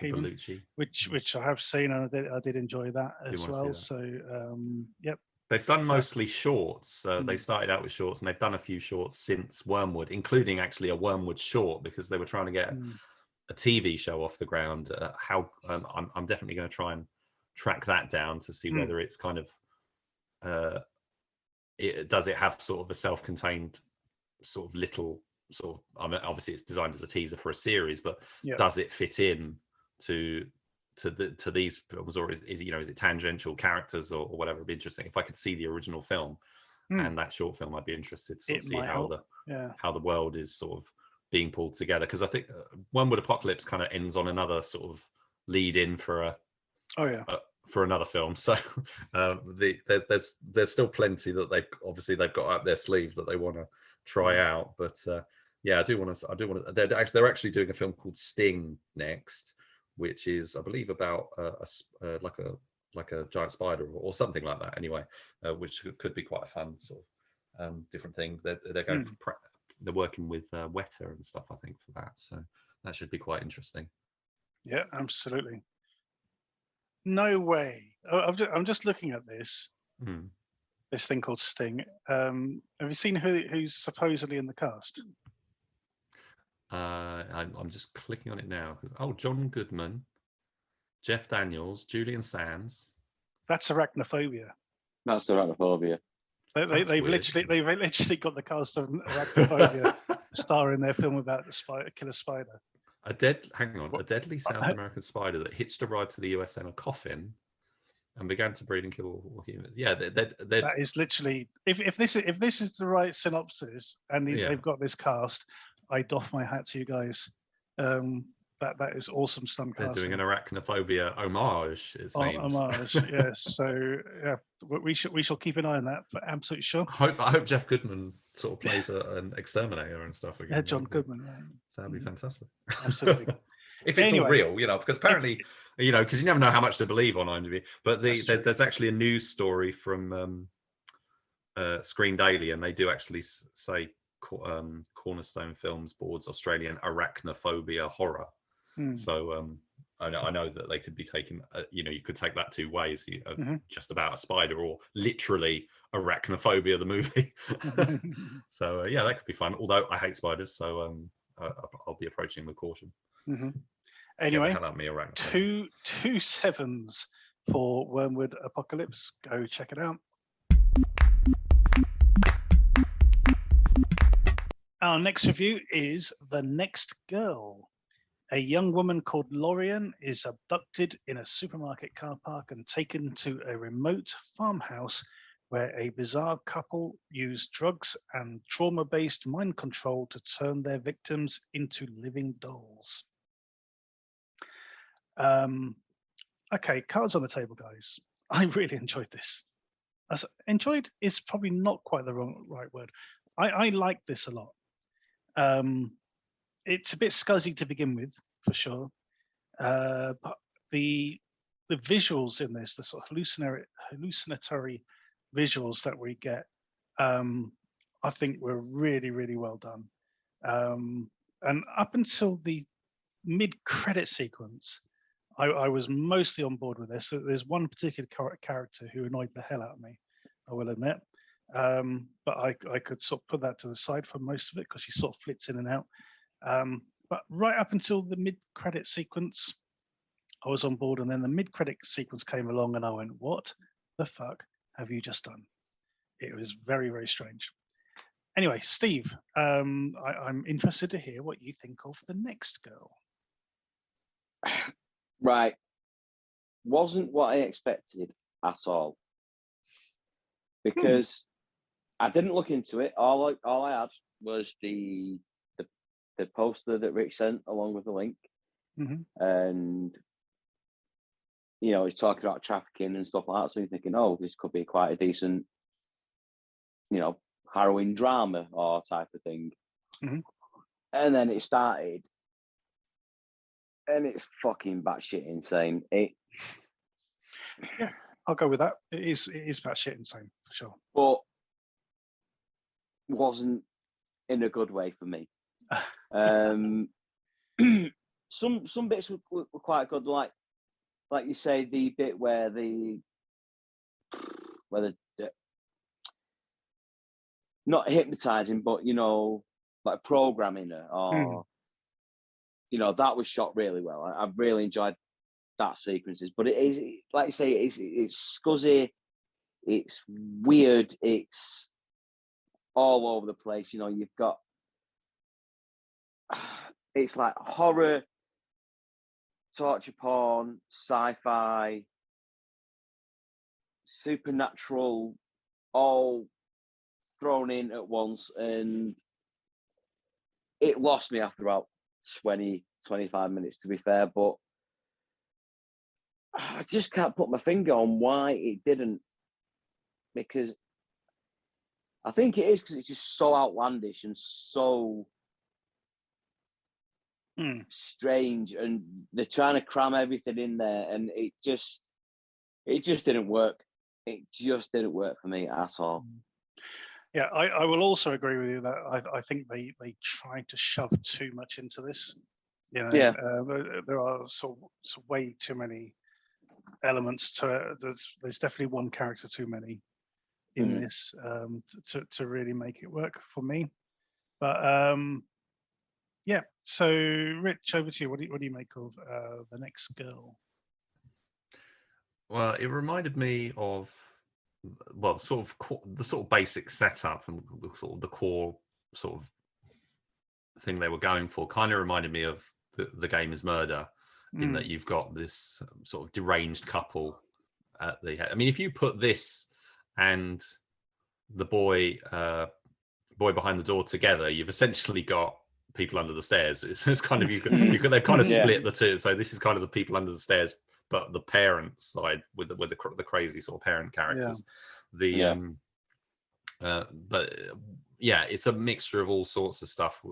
even, which I have seen, and I did enjoy that as well. So, yep. They've done mostly shorts. They started out with shorts, and they've done a few shorts since Wyrmwood, including actually a Wyrmwood short, because they were trying to get a TV show off the ground. I'm definitely going to try and track that down to see whether it's kind of does it have sort of a self-contained sort of little sort of. I mean, obviously it's designed as a teaser for a series, but does it fit in to these films, or is it tangential characters or whatever? It'd be interesting if I could see the original film and that short film. I'd be interested to sort of see how the world is sort of being pulled together, because I think Wyrmwood Apocalypse kind of ends on another sort of lead in for for another film. So there's still plenty that they've got up their sleeve that they want to try out. But I do want to. They're actually doing a film called Sting next, which is, I believe, about like a giant spider or something like that. Anyway, which could be quite a fun sort of different thing. They're going they're working with Weta and stuff, I think, for that. So that should be quite interesting. Yeah, absolutely. No way. I'm just looking at this thing called Sting. Have you seen who's supposedly in the cast? I'm just clicking on it now. John Goodman, Jeff Daniels, Julian Sands. That's Arachnophobia. That's Arachnophobia. They've literally got the cast of Arachnophobia star in their film about the killer spider. A deadly South American spider that hitched a ride to the US in a coffin and began to breed and kill all humans. Yeah, that is literally. If this is the right synopsis, and they've got this cast, I doff my hat to you guys. That is awesome stunt casting. They're doing an Arachnophobia homage, it seems. Homage, yes. So we shall keep an eye on that, for absolutely sure. I hope Jeff Goodman sort of plays an exterminator and stuff again. Yeah, John Goodman. That'd be fantastic. Absolutely. If it's all real, because apparently, because you never know how much to believe on IMDb. But there's actually a news story from Screen Daily, and they do actually say Cornerstone Films Board's Australian Arachnophobia horror. So I know that they could be taking, you could take that two ways, just about a spider or literally Arachnophobia, the movie. So that could be fun. Although I hate spiders, so I'll be approaching with caution. Anyway, 2 7s for Wyrmwood Apocalypse. Go check it out. Our next review is The Next Girl. A young woman called Lorian is abducted in a supermarket car park and taken to a remote farmhouse where a bizarre couple use drugs and trauma-based mind control to turn their victims into living dolls. Okay, cards on the table, guys. I really enjoyed this. Enjoyed is probably not quite the right word. I like this a lot. It's a bit scuzzy to begin with, for sure. But the visuals in this, the sort of hallucinatory visuals that we get, I think were really, really well done. And up until the mid-credit sequence, I was mostly on board with this. There's one particular character who annoyed the hell out of me, I will admit. But I could sort of put that to the side for most of it because she sort of flits in and out. But right up until the mid-credit sequence, I was on board, and then the mid-credit sequence came along, and I went, "What the fuck have you just done?" It was very, very strange. Anyway, Steve, I'm interested to hear what you think of The Next Girl. Right. Wasn't what I expected at all. Because I didn't look into it. All I had was the poster that Rich sent along with the link. And, you know, he's talking about trafficking and stuff like that. So you're thinking, oh, this could be quite a decent, you know, harrowing drama or type of thing. And then it started. And it's fucking batshit insane. Yeah, I'll go with that. It is batshit insane, for sure. But wasn't in a good way for me. Some bits were quite good, like you say, the bit where the not hypnotizing, but you know, like programming her, or you know, that was shot really well. I really enjoyed that sequences, but it is, like you say, it's scuzzy, it's weird, it's all over the place. You know, you've got it's like horror, torture porn, sci-fi, supernatural, all thrown in at once, and it lost me after about 20-25 minutes, to be fair. But I just can't put my finger on why it didn't, because I think it is because it's just so outlandish and so strange, and they're trying to cram everything in there, and it just didn't work. It just didn't work for me at all. Yeah, I will also agree with you that I think they tried to shove too much into this. You know, there are sort of way too many elements to it. There's definitely one character too many in this to really make it work for me. But yeah, so Rich, over to you. What do you make of The Next Girl? Well, it reminded me of, well, sort of the sort of basic setup and the core sort of thing they were going for. Kind of reminded me of the Game Is Murder, in that you've got this sort of deranged couple at the head. I mean, if you put this and the boy behind the door together, you've essentially got People Under the Stairs. It's kind of they've kind of split the two. So this is kind of the People Under the Stairs, but the parent side with the crazy sort of parent characters. But yeah, it's a mixture of all sorts of stuff,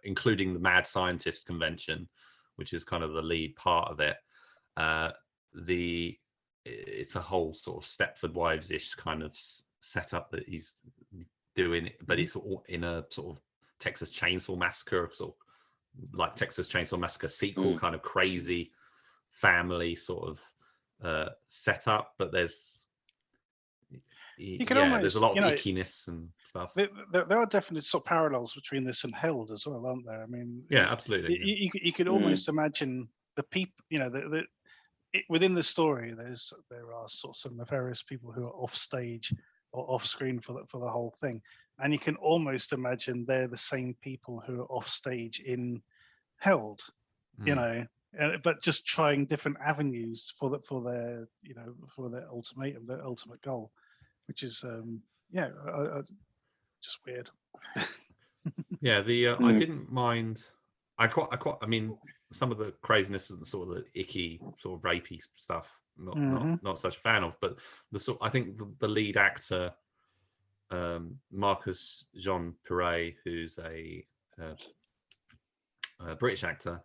including the mad scientist convention, which is kind of the lead part of it. It's a whole sort of Stepford Wives-ish kind of setup that he's doing, but it's all in a sort of Texas Chainsaw Massacre, sort of like Texas Chainsaw Massacre sequel, kind of crazy family sort of setup. But there's there's a lot of ickiness and stuff. There are definite sort of parallels between this and Held as well, aren't there? I mean, yeah, absolutely. You could almost imagine the people, you know, within the story, there are sort of some nefarious people who are off stage or off screen for the whole thing, and you can almost imagine they're the same people who are off stage in Held, you know, but just trying different avenues for their ultimatum, their ultimate goal, which is just weird. Yeah, I didn't mind. I mean, some of the craziness and sort of the icky, sort of rapey stuff, not such a fan of. But I think the lead actor, Marcus Jean Piret, who's a British actor,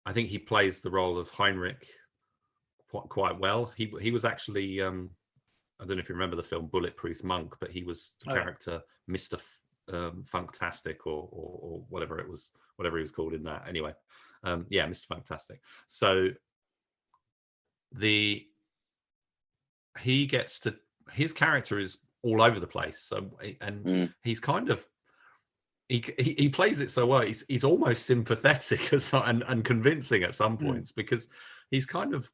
I think he plays the role of Heinrich quite well. He was actually, I don't know if you remember the film Bulletproof Monk, but he was the character Mr. Funktastic or whatever he was called in that. Anyway, Mr. Funktastic. So his character is all over the place. So he's kind of he plays it so well. He's almost sympathetic and convincing at some points, because he's kind of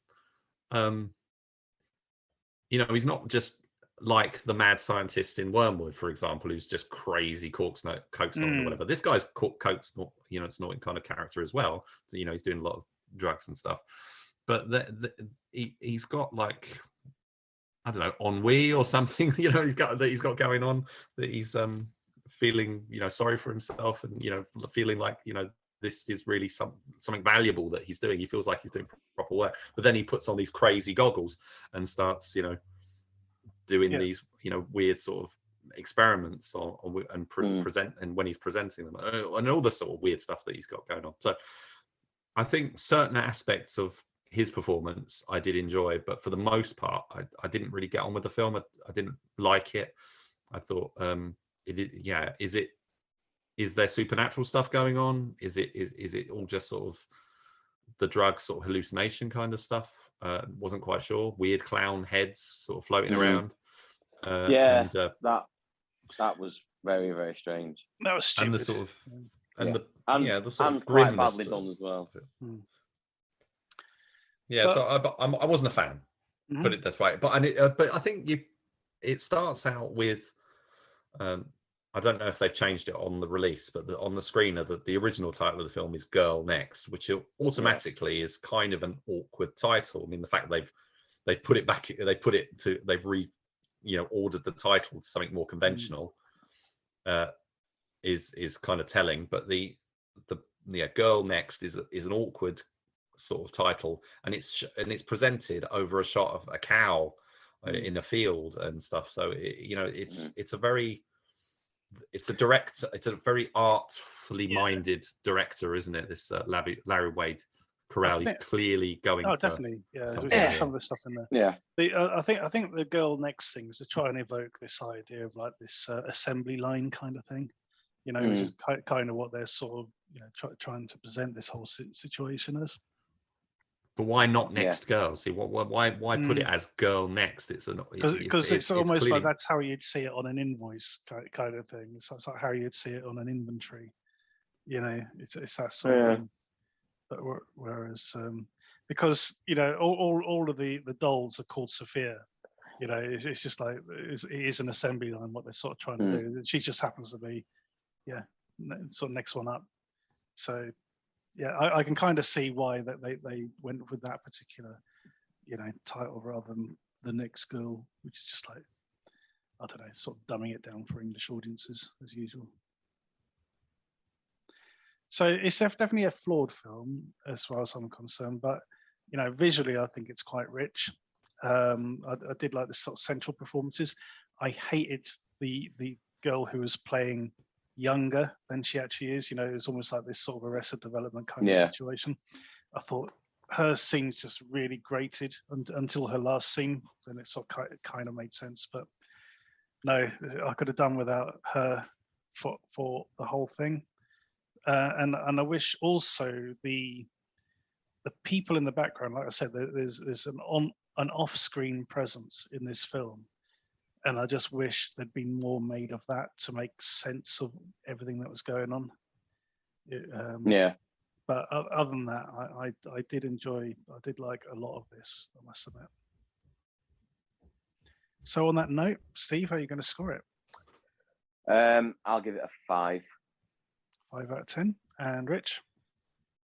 he's not just like the mad scientist in Wyrmwood, for example, who's just crazy coke snorting or whatever. This guy's coke snorting kind of character as well. So he's doing a lot of drugs and stuff. But he's got like, I don't know, ennui or something. He's got going on, that he's feeling sorry for himself, and feeling like this is really something valuable that he's doing. He feels like he's doing proper work, but then he puts on these crazy goggles and starts doing these weird sort of experiments and present, and when he's presenting them, and all the sort of weird stuff that he's got going on. So I think certain aspects of his performance I did enjoy, but for the most part I didn't really get on with the film. I didn't like it. I thought is there supernatural stuff going on? Is it all just sort of the drug sort of hallucination kind of stuff? Wasn't quite sure. Weird clown heads sort of floating around. That was very, very strange. That was stupid. And the sort of the sort and of quite grimness badly done as well. Yeah, so I wasn't a fan. Put it this way. But I think it starts out with. I don't know if they've changed it on the release, but on the screener, the original title of the film is Girl Next, which automatically is kind of an awkward title. I mean, the fact they've put it back, they've ordered the title to something more conventional, is kind of telling. But the Girl Next is an awkward sort of title, and it's presented over a shot of a cow in a field and stuff. So it's a very artfully minded director, isn't it? This Larry Wade Corral. He's clearly going. Oh, definitely. Yeah, some of the stuff in there. Yeah. I think the Girl Next thing is to try and evoke this idea of like this assembly line kind of thing, which is kind of what they're sort of trying to present this whole situation as. But why not Next Girl? See, why put it as Girl Next? It's almost clearly... like that's how you'd see it on an invoice kind of thing. It's like how you'd see it on an inventory. It's that sort of thing. But whereas because all of the dolls are called Sophia. It's just like it is an assembly line what they're sort of trying to do. She just happens to be sort of next one up. So. Yeah, I can kind of see why that they went with that particular, title rather than The Next Girl, which is just like, I don't know, sort of dumbing it down for English audiences as usual. So it's definitely a flawed film as far as I'm concerned, but visually I think it's quite rich. I did like the sort of central performances. I hated the girl who was playing younger than she actually is. It was almost like this sort of Arrested Development kind of situation. I thought her scenes just really grated until her last scene. Then it sort of kind of made sense. But no, I could have done without her for the whole thing. And I wish also the people in the background, like I said, there's an off-screen presence in this film. And I just wish there'd been more made of that to make sense of everything that was going on. But other than that, I did like a lot of this, I must admit. So on that note, Steve, how are you going to score it? I'll give it a 5. 5 out of 10. And Rich?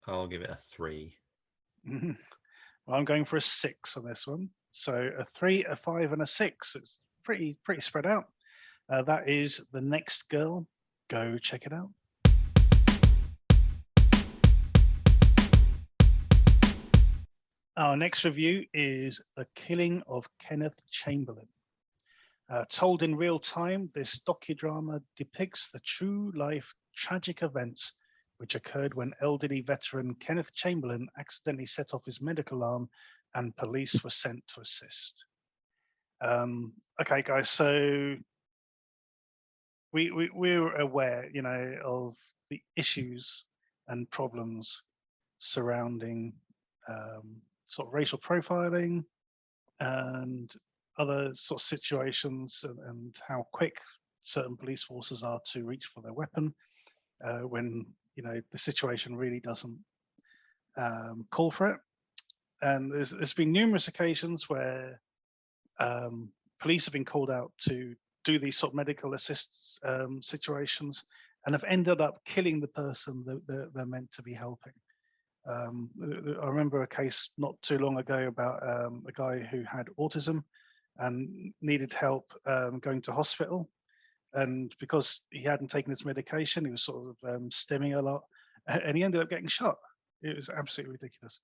I'll give it a 3. Well, I'm going for a 6 on this one. So a 3, a 5, and a 6. It's pretty spread out. That is The Next Girl. Go check it out. Our next review is The Killing of Kenneth Chamberlain. Told in real time, this docudrama depicts the true life tragic events which occurred when elderly veteran Kenneth Chamberlain accidentally set off his medical alarm and police were sent to assist. Okay, guys, so we're aware, of the issues and problems surrounding sort of racial profiling and other sort of situations, and how quick certain police forces are to reach for their weapon when the situation really doesn't call for it. And there's been numerous occasions where police have been called out to do these sort of medical assist situations, and have ended up killing the person that they're meant to be helping. I remember a case not too long ago about a guy who had autism and needed help going to hospital. And because he hadn't taken his medication, he was sort of stimming a lot, and he ended up getting shot. It was absolutely ridiculous.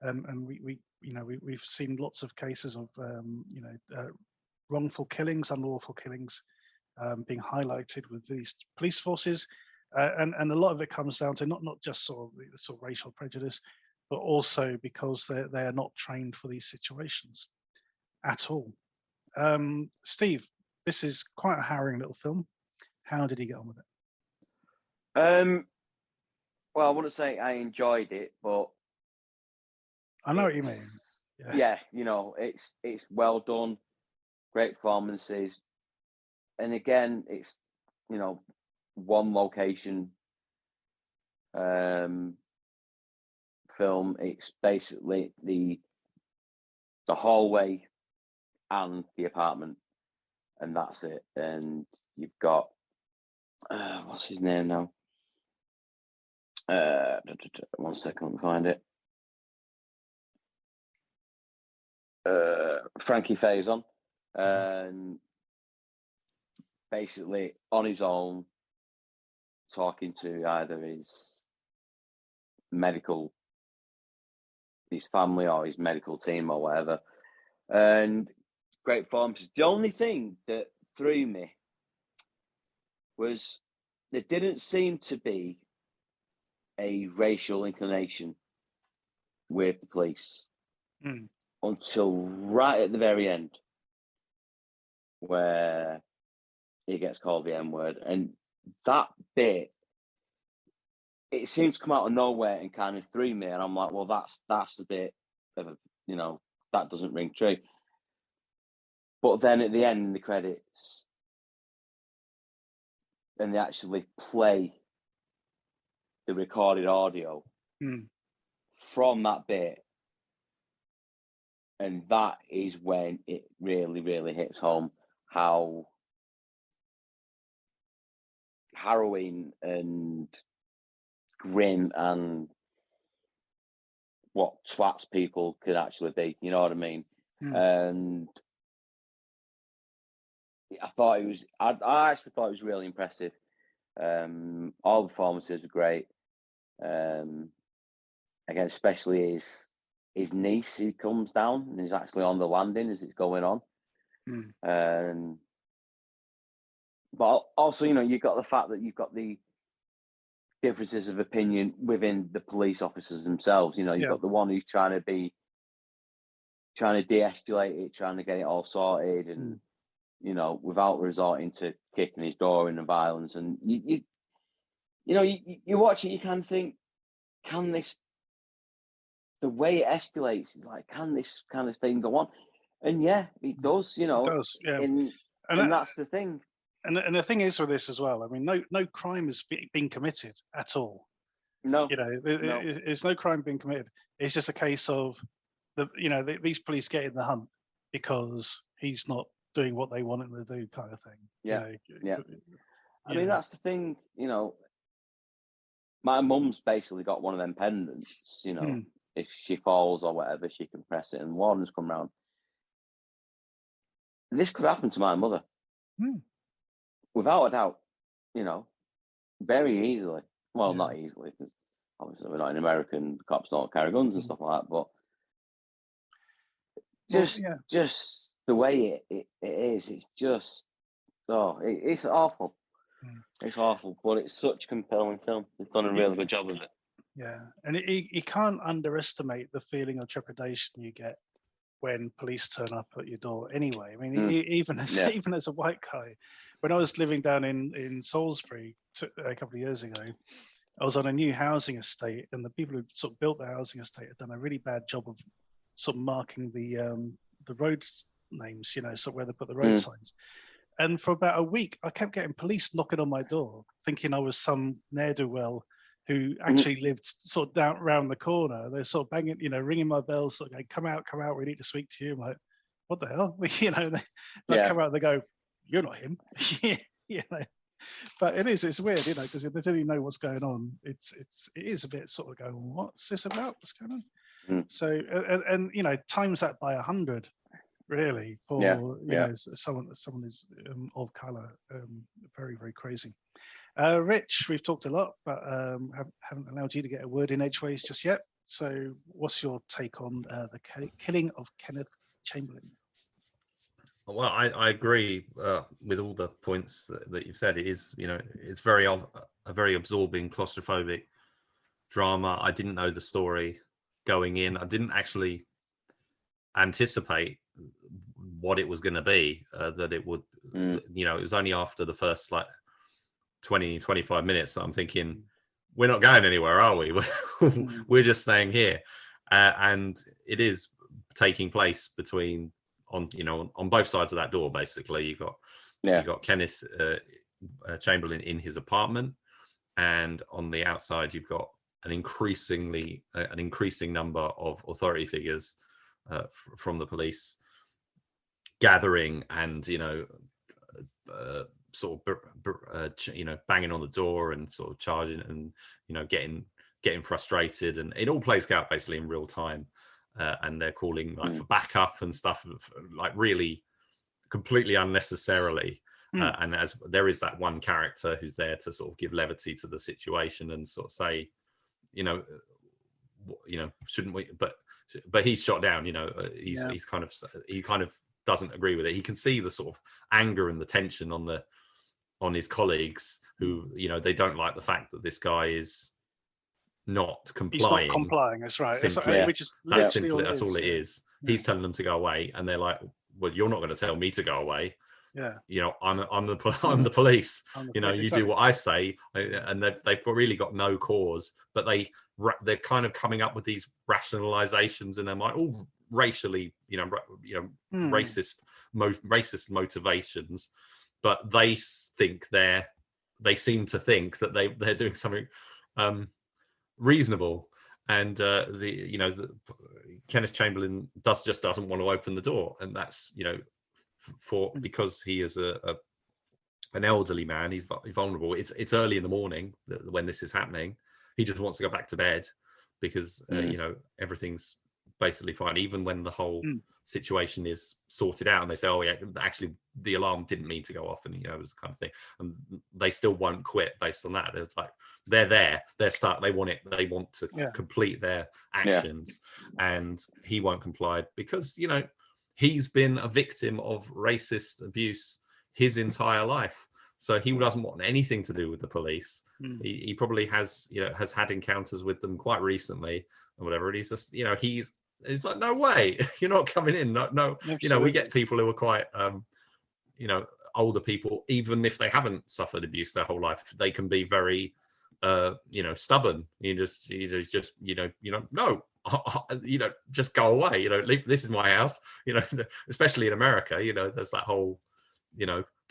And we've seen lots of cases of wrongful killings, unlawful killings being highlighted with these police forces. And a lot of it comes down to not just sort of racial prejudice, but also because they are not trained for these situations at all. Steve, this is quite a harrowing little film. How did he get on with it? Well, I wouldn't say I enjoyed it, but I know what you mean. Yeah, it's well done, great performances, and again, it's one location film. It's basically the hallway and the apartment, and that's it. And you've got what's his name now? 1 second, let me find it. Frankie Faison, and basically on his own, talking to either his family or his medical team or whatever, and great performances. The only thing that threw me was there didn't seem to be a racial inclination with the police until right at the very end, where he gets called the N-word, and that bit, it seems to come out of nowhere and kind of threw me, and I'm like, well, that's a bit of a, that doesn't ring true. But then at the end, in the credits, and they actually play the recorded audio from that bit, and that is when it really, really hits home how harrowing and grim and what twats people could actually be. You know what I mean? And I thought it was. I actually thought it was really impressive. All the performances were great. Again, especially his niece who comes down and is actually on the landing as it's going on. But also, you've got the fact that you've got the differences of opinion within the police officers themselves. You've got the one who's trying to de-escalate it, trying to get it all sorted, and without resorting to kicking his door in and violence. And you watch it, you kind of think, can this? The way it escalates, like, can this kind of thing go on? And yeah, it does. It does, yeah. And that's the thing. And the thing is with this as well. I mean, no crime is being committed at all. No, there's no crime being committed. It's just a case of these police get in the hunt because he's not doing what they want him to do, kind of thing. Yeah, I mean, that's the thing. My mum's basically got one of them pendants. If she falls or whatever, she can press it, and wardens come round. This could happen to my mother, without a doubt. Very easily. Well, not easily, because obviously we're not in America and the cops don't carry guns and stuff like that. But just the way it is, it's just it's awful. It's awful, but it's such a compelling film. They've done a really good job of it. Yeah, and you can't underestimate the feeling of trepidation you get when police turn up at your door. Anyway, I mean, even as a white guy, when I was living down in Salisbury a couple of years ago, I was on a new housing estate, and the people who sort of built the housing estate had done a really bad job of sort of marking the road names, so where they put the road signs. And for about a week, I kept getting police knocking on my door, thinking I was some ne'er-do-well who actually lived sort of down around the corner. They're sort of banging, ringing my bells, sort of going, come out, we need to speak to you. I'm like, what the hell? They come out and they go, you're not him. But it's weird, because until you know what's going on, it is a bit sort of going, what's this about? What's going on? So and times that by 100, really, for someone is of color. Very, very crazy. Rich, we've talked a lot, but haven't allowed you to get a word in edgeways just yet. So what's your take on the killing of Kenneth Chamberlain? Well, I agree with all the points that you've said. It is, it's a very absorbing, claustrophobic drama. I didn't know the story going in. I didn't actually anticipate what it was going to be, that it would, it was only after the first 20-25 minutes that I'm thinking, we're not going anywhere, are we? We're just staying here. And it is taking place on both sides of that door. Basically, you've got Kenneth Chamberlain in his apartment, and on the outside you've got an increasing number of authority figures from the police gathering, and banging on the door and sort of charging, and getting frustrated, and it all plays out basically in real time. And they're calling for backup and stuff, really completely unnecessarily. And as there is that one character who's there to sort of give levity to the situation and sort of say, shouldn't we? But he's shot down. He kind of doesn't agree with it. He can see the sort of anger and the tension on his colleagues who, they don't like the fact that this guy is not complying. He's not complying, that's right. That's all it is. He's telling them to go away, and they're like, well, you're not going to tell me to go away. I'm the police. You do what I say. And they've really got no cause, but they're kind of coming up with these rationalizations in their mind, all racially, racist motivations, but they seem to think that they're doing something reasonable. And Kenneth Chamberlain doesn't want to open the door, and that's because he is an elderly man. He's vulnerable. It's early in the morning when this is happening. He just wants to go back to bed because everything's basically fine, even when the whole situation is sorted out, and they say, oh yeah, actually the alarm didn't mean to go off, and it was kind of thing, and they still won't quit based on that. They're there, they're stuck, they want to complete their actions, and he won't comply because he's been a victim of racist abuse his entire life, so he doesn't want anything to do with the police. He probably has had encounters with them quite recently or whatever, and he's just he's like, no way, you're not coming in. No. We get people who are quite older people, even if they haven't suffered abuse their whole life, they can be very stubborn. No, just go away, leave, this is my house, especially in America, there's that whole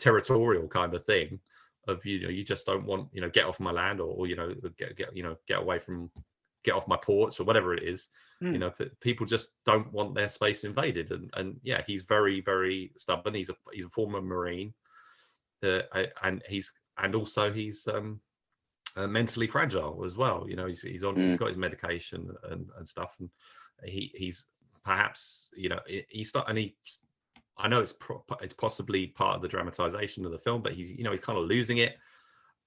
territorial kind of thing of you just don't want, get off my land, or get away from, get off my porch, or whatever it is. People just don't want their space invaded, and he's very, very stubborn. He's a former Marine, and he's mentally fragile as well. He's got his medication and stuff, and he's perhaps I know it's possibly part of the dramatization of the film, but he's kind of losing it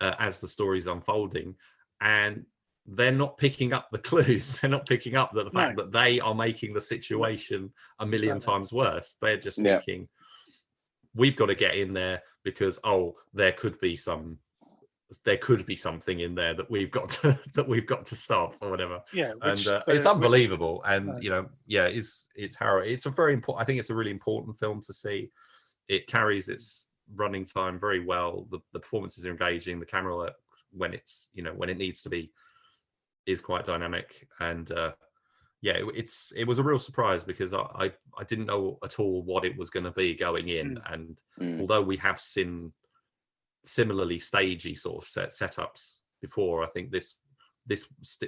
as the story's unfolding, and they're not picking up the clues. They're not picking up the fact that they are making the situation a million times worse. They're just thinking, we've got to get in there because there could be something in there that we've got to stop, or whatever. It's unbelievable, and it's harrowing. It's a very important. I think it's a really important film to see. It carries its running time very well. The performances are engaging. The camera work, when it needs to be, is quite dynamic, and it was a real surprise because I didn't know at all what it was going to be going in, and although we have seen similarly stagey sort of setups before, I think this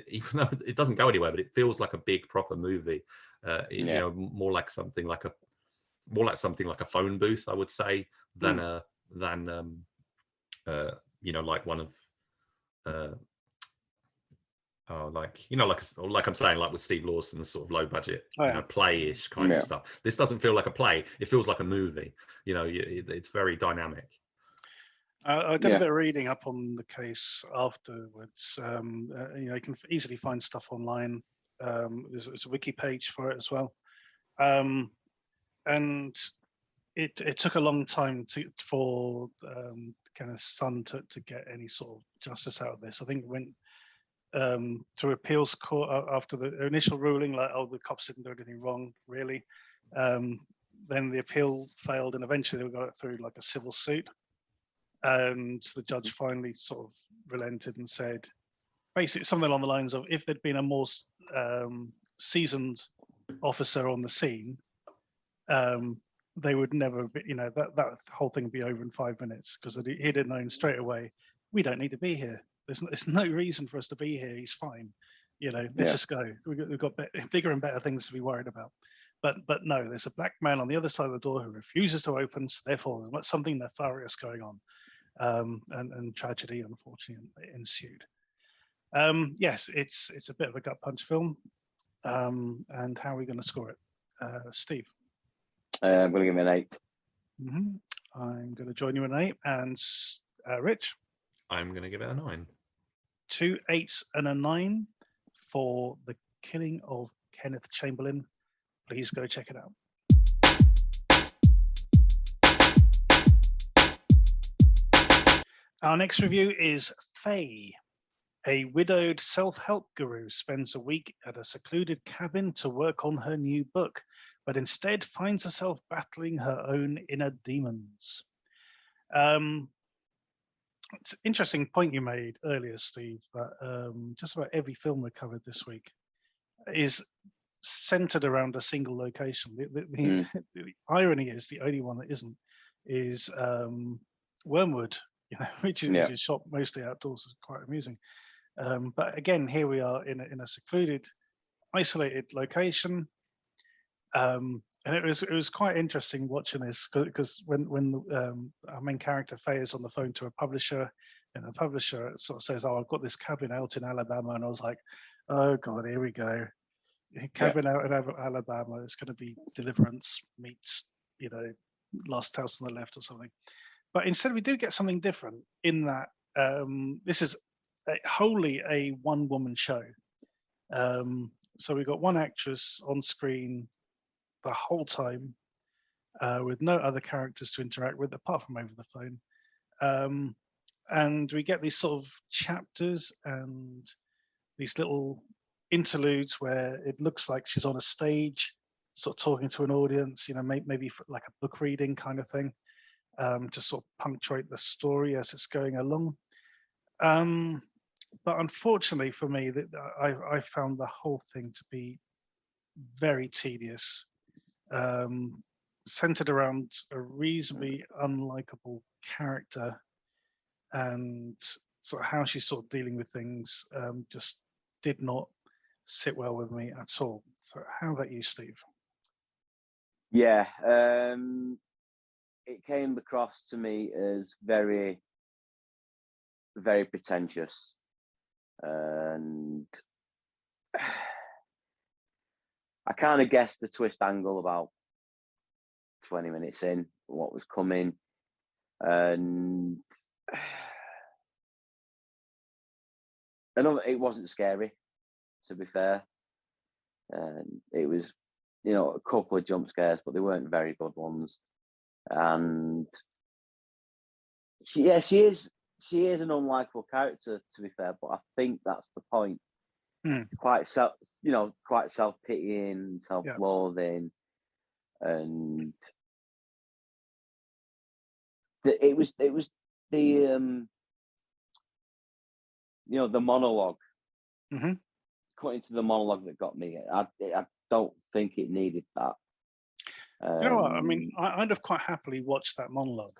even though it doesn't go anywhere, but it feels like a big proper movie, more like something like more like something like a phone booth, I would say, than like one of like I'm saying, like with Steve Lawson's sort of low budget, play-ish kind of stuff. This doesn't feel like a play. It feels like a movie. It's very dynamic. I did a bit of reading up on the case afterwards. You can easily find stuff online. There's a wiki page for it as well. And it took a long time for Kenneth's son to get any sort of justice out of this. I think it went to appeals court after the initial ruling, like, oh, the cops didn't do anything wrong, really. Then the appeal failed, and eventually they got it through like a civil suit. And the judge finally sort of relented and said, basically something along the lines of, if there'd been a more seasoned officer on the scene, they would never be, that whole thing would be over in 5 minutes, because he'd have known straight away, we don't need to be here. There's no reason for us to be here. He's fine. Let's just go. We've got bigger and better things to be worried about. But no, there's a black man on the other side of the door who refuses to open. So therefore, there's something nefarious going on. And tragedy, unfortunately, ensued. Yes, it's a bit of a gut punch film. And how are we going to score it? Steve? I'm going to give it an 8. I'm going to join you in an 8. And Rich? I'm going to give it a 9. 2 8s and a 9 for The Killing of Kenneth Chamberlain. Please go check it out. Our next review is Faye. A widowed self-help guru spends a week at a secluded cabin to work on her new book, but instead finds herself battling her own inner demons. It's an interesting point you made earlier, Steve, that just about every film we covered this week is centered around a single location. The irony is the only one that isn't is Wyrmwood, which is shot mostly outdoors. Is quite amusing. But again, here we are in a secluded, isolated location. And it was quite interesting watching this, because when our main character Faye is on the phone to a publisher, and the publisher sort of says, "Oh, I've got this cabin out in Alabama," and I was like, "Oh God, here we go, cabin out in Alabama. It's going to be Deliverance meets Last House on the Left or something." But instead, we do get something different in that this is wholly a one-woman show. So we've got one actress on screen the whole time, with no other characters to interact with apart from over the phone. And we get these sort of chapters and these little interludes where it looks like she's on a stage, sort of talking to an audience, maybe like a book reading kind of thing, to sort of punctuate the story as it's going along. But unfortunately for me, I found the whole thing to be very tedious, centered around a reasonably unlikable character, and sort of how she's sort of dealing with things just did not sit well with me at all. So how about you, Steve? Yeah, it came across to me as very, very pretentious, and I kind of guessed the twist angle about 20 minutes in, what was coming, and it wasn't scary, to be fair. And it was, a couple of jump scares, but they weren't very good ones. And she is an unlikable character, to be fair, but I think that's the point. Quite self-pitying, self-loathing, and it was the the monologue, cutting to the monologue that got me. I don't think it needed that. You know what? I mean, I'd have quite happily watched that monologue.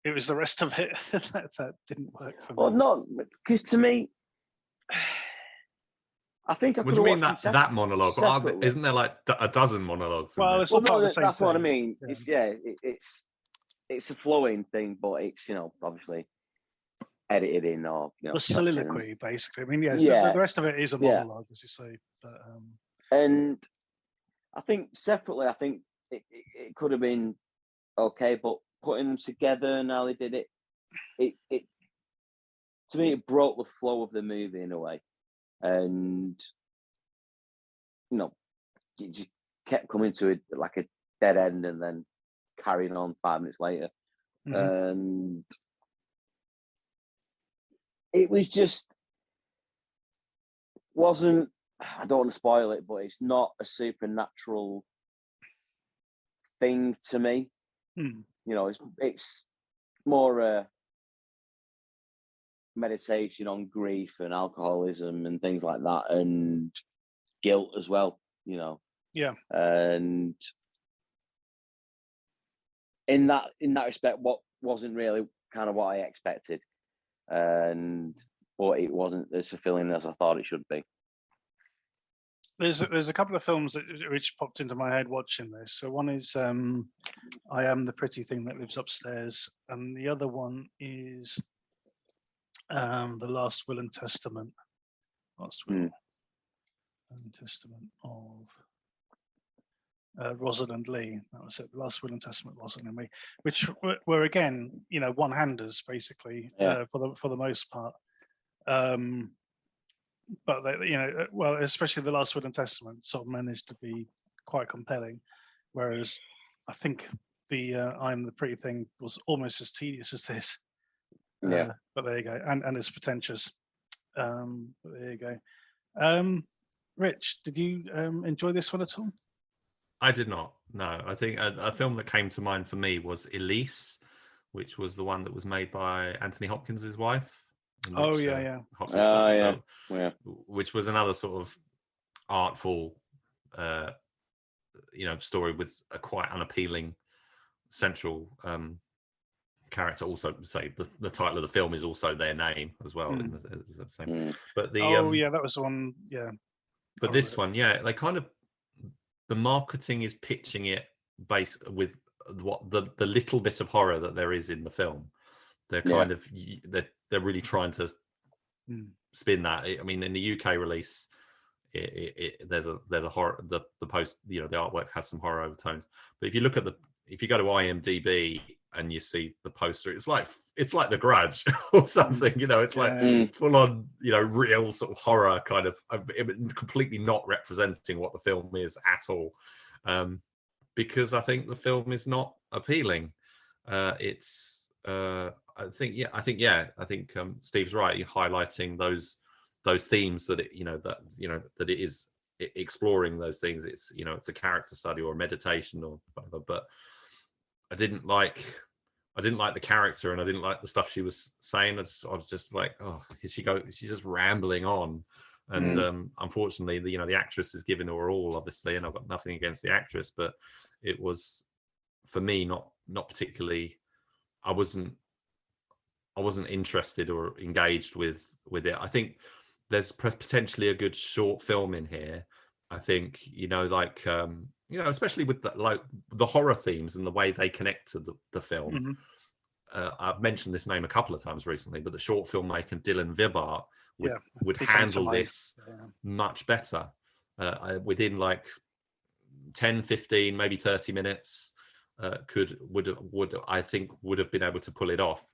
It was the rest of it that didn't work for me. Well, not because to me, I think I What could do you have mean watched that monologue? separately. Isn't there like a dozen monologues? In Well, this? it's all part of the same that's what I thing. mean. Yeah. It's a flowing thing, but it's obviously edited in or The soliloquy, basically. I mean, yeah. Yeah. So the rest of it is a monologue, as you say. But, and I think separately, I think it could have been okay, but putting them together and how they did it to me it broke the flow of the movie in a way, and it just kept coming to it like a dead end, and then carrying on 5 minutes later, and it was just wasn't. I don't want to spoil it, but it's not a supernatural thing to me. It's more a meditation on grief and alcoholism and things like that, and guilt as well. Yeah. And in that respect, what wasn't really kind of what I expected, but it wasn't as fulfilling as I thought it should be. There's a couple of films which popped into my head watching this. So one is I Am the Pretty Thing That Lives Upstairs, and the other one is The Last Will and Testament. Last Will and Testament of Rosalind Lee. That was it. The Last Will and Testament of Rosalind Lee, which were again, one-handers basically for the most part. But well, especially The Last Will and Testament sort of managed to be quite compelling, whereas I think the I'm the Pretty Thing was almost as tedious as this. Yeah. But there you go, and it's pretentious. But there you go. Rich, did you enjoy this one at all? I did not. No, I think a film that came to mind for me was Elise, which was the one that was made by Anthony Hopkins' wife. Which was another sort of artful, story with a quite unappealing central character. Also, say the title of the film is also their name as well. In the same. But the that was the one. Yeah. But this one, they kind of the marketing is pitching it based with what the little bit of horror that there is in the film. They're kind of they're really trying to spin that. I mean, in the UK release, there's a horror. The post, the artwork has some horror overtones. But if you go to IMDb and you see the poster, it's like The Grudge or something. It's like full on, real sort of horror kind of, completely not representing what the film is at all. Because I think the film is not appealing. I think Steve's right. You're highlighting those themes that that it is exploring those things. It's a character study or a meditation or whatever. But I didn't like the character, and I didn't like the stuff she was saying. I was just like, oh, she's just rambling on. And unfortunately, the actress is giving her all, obviously, and I've got nothing against the actress, but it was, for me, not particularly. I wasn't interested or engaged with it. I think there's potentially a good short film in here. I think especially with the horror themes and the way they connect to the film. I've mentioned this name a couple of times recently, but the short filmmaker Dylan Vibart would handle this much better. Within like 10, 15, maybe 30 minutes, would have been able to pull it off.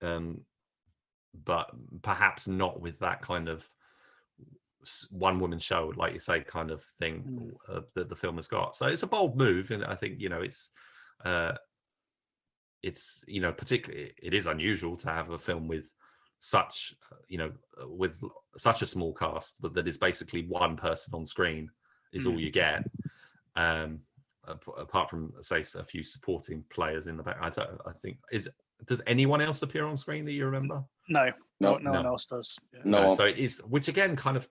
But perhaps not with that kind of one woman show, like you say, kind of thing that the film has got. So it's a bold move, and I think particularly it is unusual to have a film with such a small cast, but that is basically one person on screen is all you get. Apart from, say, a few supporting players in the back. Does anyone else appear on screen that you remember? No one else does. No. So it is, which again kind of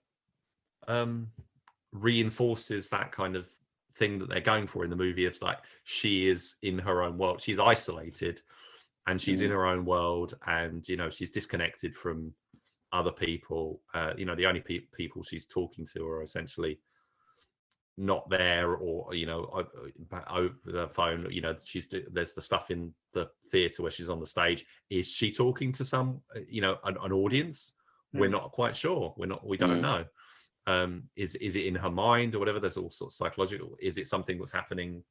reinforces that kind of thing that they're going for in the movie. It's like she is in her own world. She's isolated, and she's in her own world, and she's disconnected from other people. The only people she's talking to are essentially not there, or over the phone. There's the stuff in the theatre where she's on the stage. Is she talking to some an audience? We're not quite sure. We don't know. Is it in her mind or whatever? There's all sorts of psychological. Is it something that's happening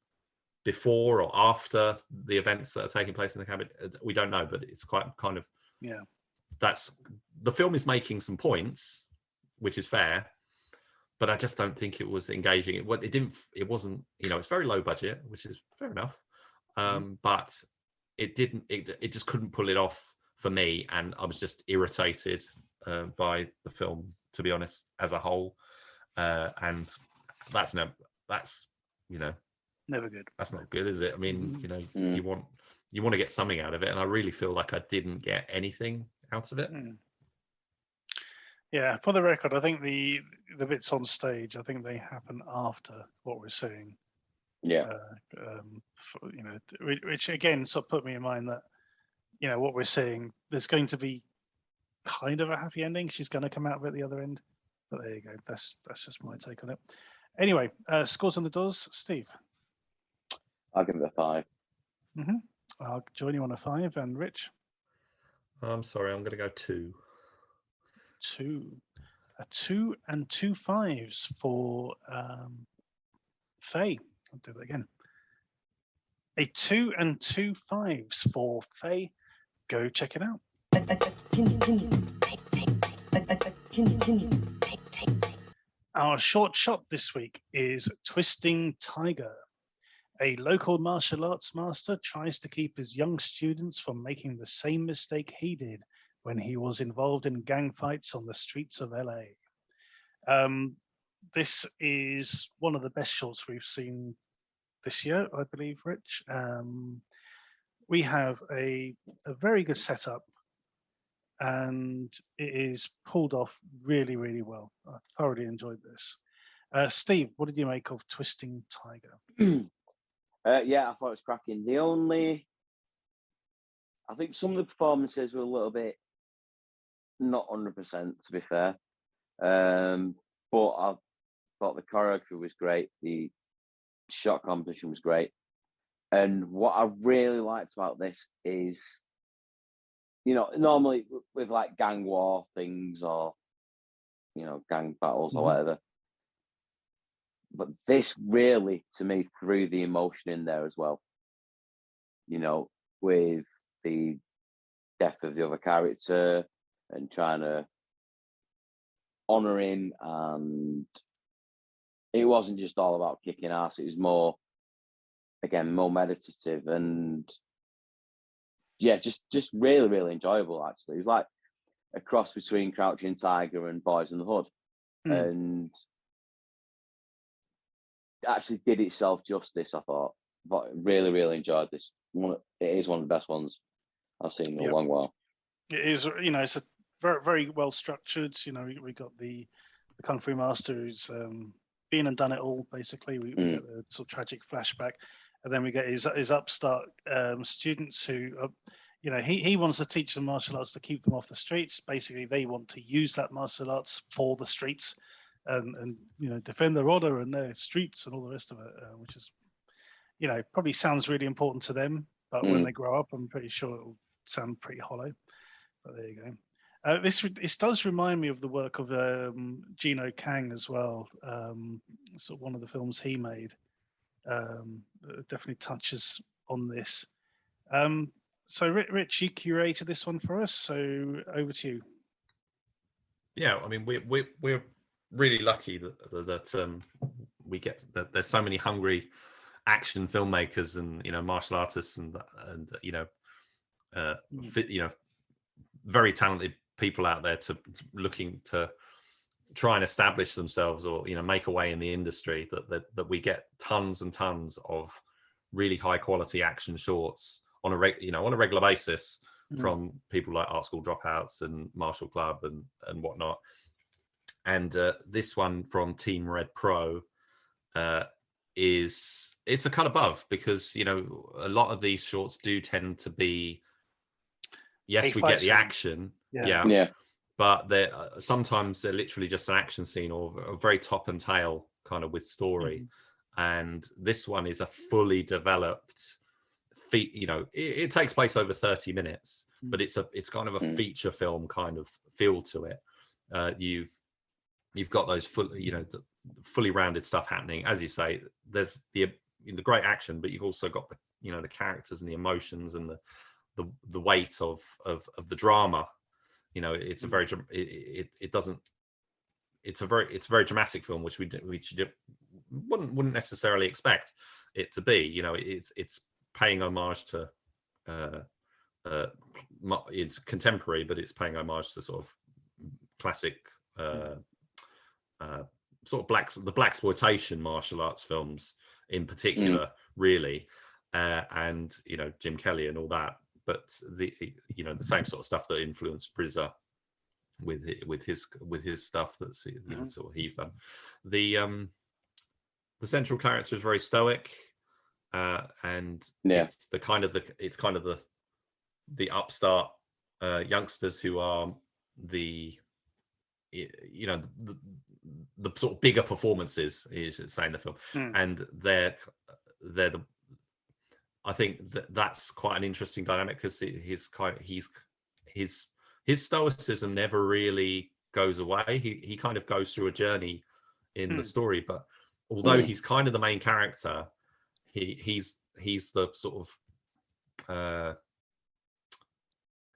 before or after the events that are taking place in the cabin? We don't know, but it's quite kind of, that's, the film is making some points, which is fair, but I just don't think it was engaging. It wasn't, it's very low budget, which is fair enough. But it just couldn't pull it off for me. And I was just irritated by the film, to be honest, as a whole. And that's never good. That's not good, is it? I mean, you want to get something out of it, and I really feel like I didn't get anything out of it. Yeah, for the record, I think the bits on stage, I think they happen after what we're seeing. Yeah. Which again sort of put me in mind that what we're seeing, there's going to be kind of a happy ending. She's going to come out of it the other end. But there you go. That's just my take on it. Anyway, scores on the doors, Steve. I'll give it a 5. I'll join you on a 5, and Rich. I'm sorry, I'm going to go 2. 2. A 2 and 2 5s for Faye. I'll do that again. A 2 and 2 5s for Faye. Go check it out. Our short shot this week is Twisting Tiger. A local martial arts master tries to keep his young students from making the same mistake he did when he was involved in gang fights on the streets of LA. This is one of the best shorts we've seen this year, I believe, Rich. We have a very good setup, and it is pulled off really, really well. I thoroughly enjoyed this. Steve, what did you make of Twisting Tiger? Yeah, I thought it was cracking. I think some of the performances were a little bit not 100%, to be fair. But I thought the choreography was great. The shot composition was great. And what I really liked about this is, normally with like gang war things or, gang battles or whatever, but this really, to me, threw the emotion in there as well. With the death of the other character and trying to honour him, and it wasn't just all about kicking ass. It was more meditative, and just really, really enjoyable. Actually, it was like a cross between Crouching Tiger and Boys in the Hood, and actually did itself justice, I thought. But really, really enjoyed this. It is one of the best ones I've seen in a long while. It is, it's a very, very well structured. We got the Kung Fu Master who's been and done it all, basically. We get the sort of tragic flashback, and then we get his upstart students who are, he wants to teach them martial arts to keep them off the streets. Basically, they want to use that martial arts for the streets. And defend their honor and their streets and all the rest of it, which is, probably sounds really important to them, but when they grow up, I'm pretty sure it'll sound pretty hollow. But there you go. This does remind me of the work of Gino Kang as well. Sort of one of the films he made definitely touches on this. So Rich, you curated this one for us, so over to you. Yeah, I mean we're really lucky that we get that there's so many hungry action filmmakers and martial artists and very talented people out there looking to try and establish themselves or make a way in the industry. That we get tons and tons of really high quality action shorts on a regular basis from people like Art School Dropouts and Martial Club and whatnot. And this one from Team Red Pro it's a cut above, because a lot of these shorts do tend to be, yes, we get the action, but sometimes they're literally just an action scene or a very top and tail kind of with story. And this one is a fully developed it takes place over 30 minutes, but it's kind of a feature film kind of feel to it. You've got those the fully rounded stuff happening. As you say, there's the great action, but you've also got the characters and the emotions and the weight of the drama. It's a very it's a very dramatic film, which we wouldn't necessarily expect it to be. It's paying homage to it's contemporary, but it's paying homage to sort of classic sort of blaxploitation martial arts films in particular, really, and Jim Kelly and all that. But the same sort of stuff that influenced RZA with his stuff that's sort of he's done. The central character is very stoic, and it's kind of the upstart youngsters who are the sort of bigger performances, is saying the film, and they're the. I think that's quite an interesting dynamic, because his stoicism never really goes away. He kind of goes through a journey in the story, but although he's kind of the main character, he's the sort of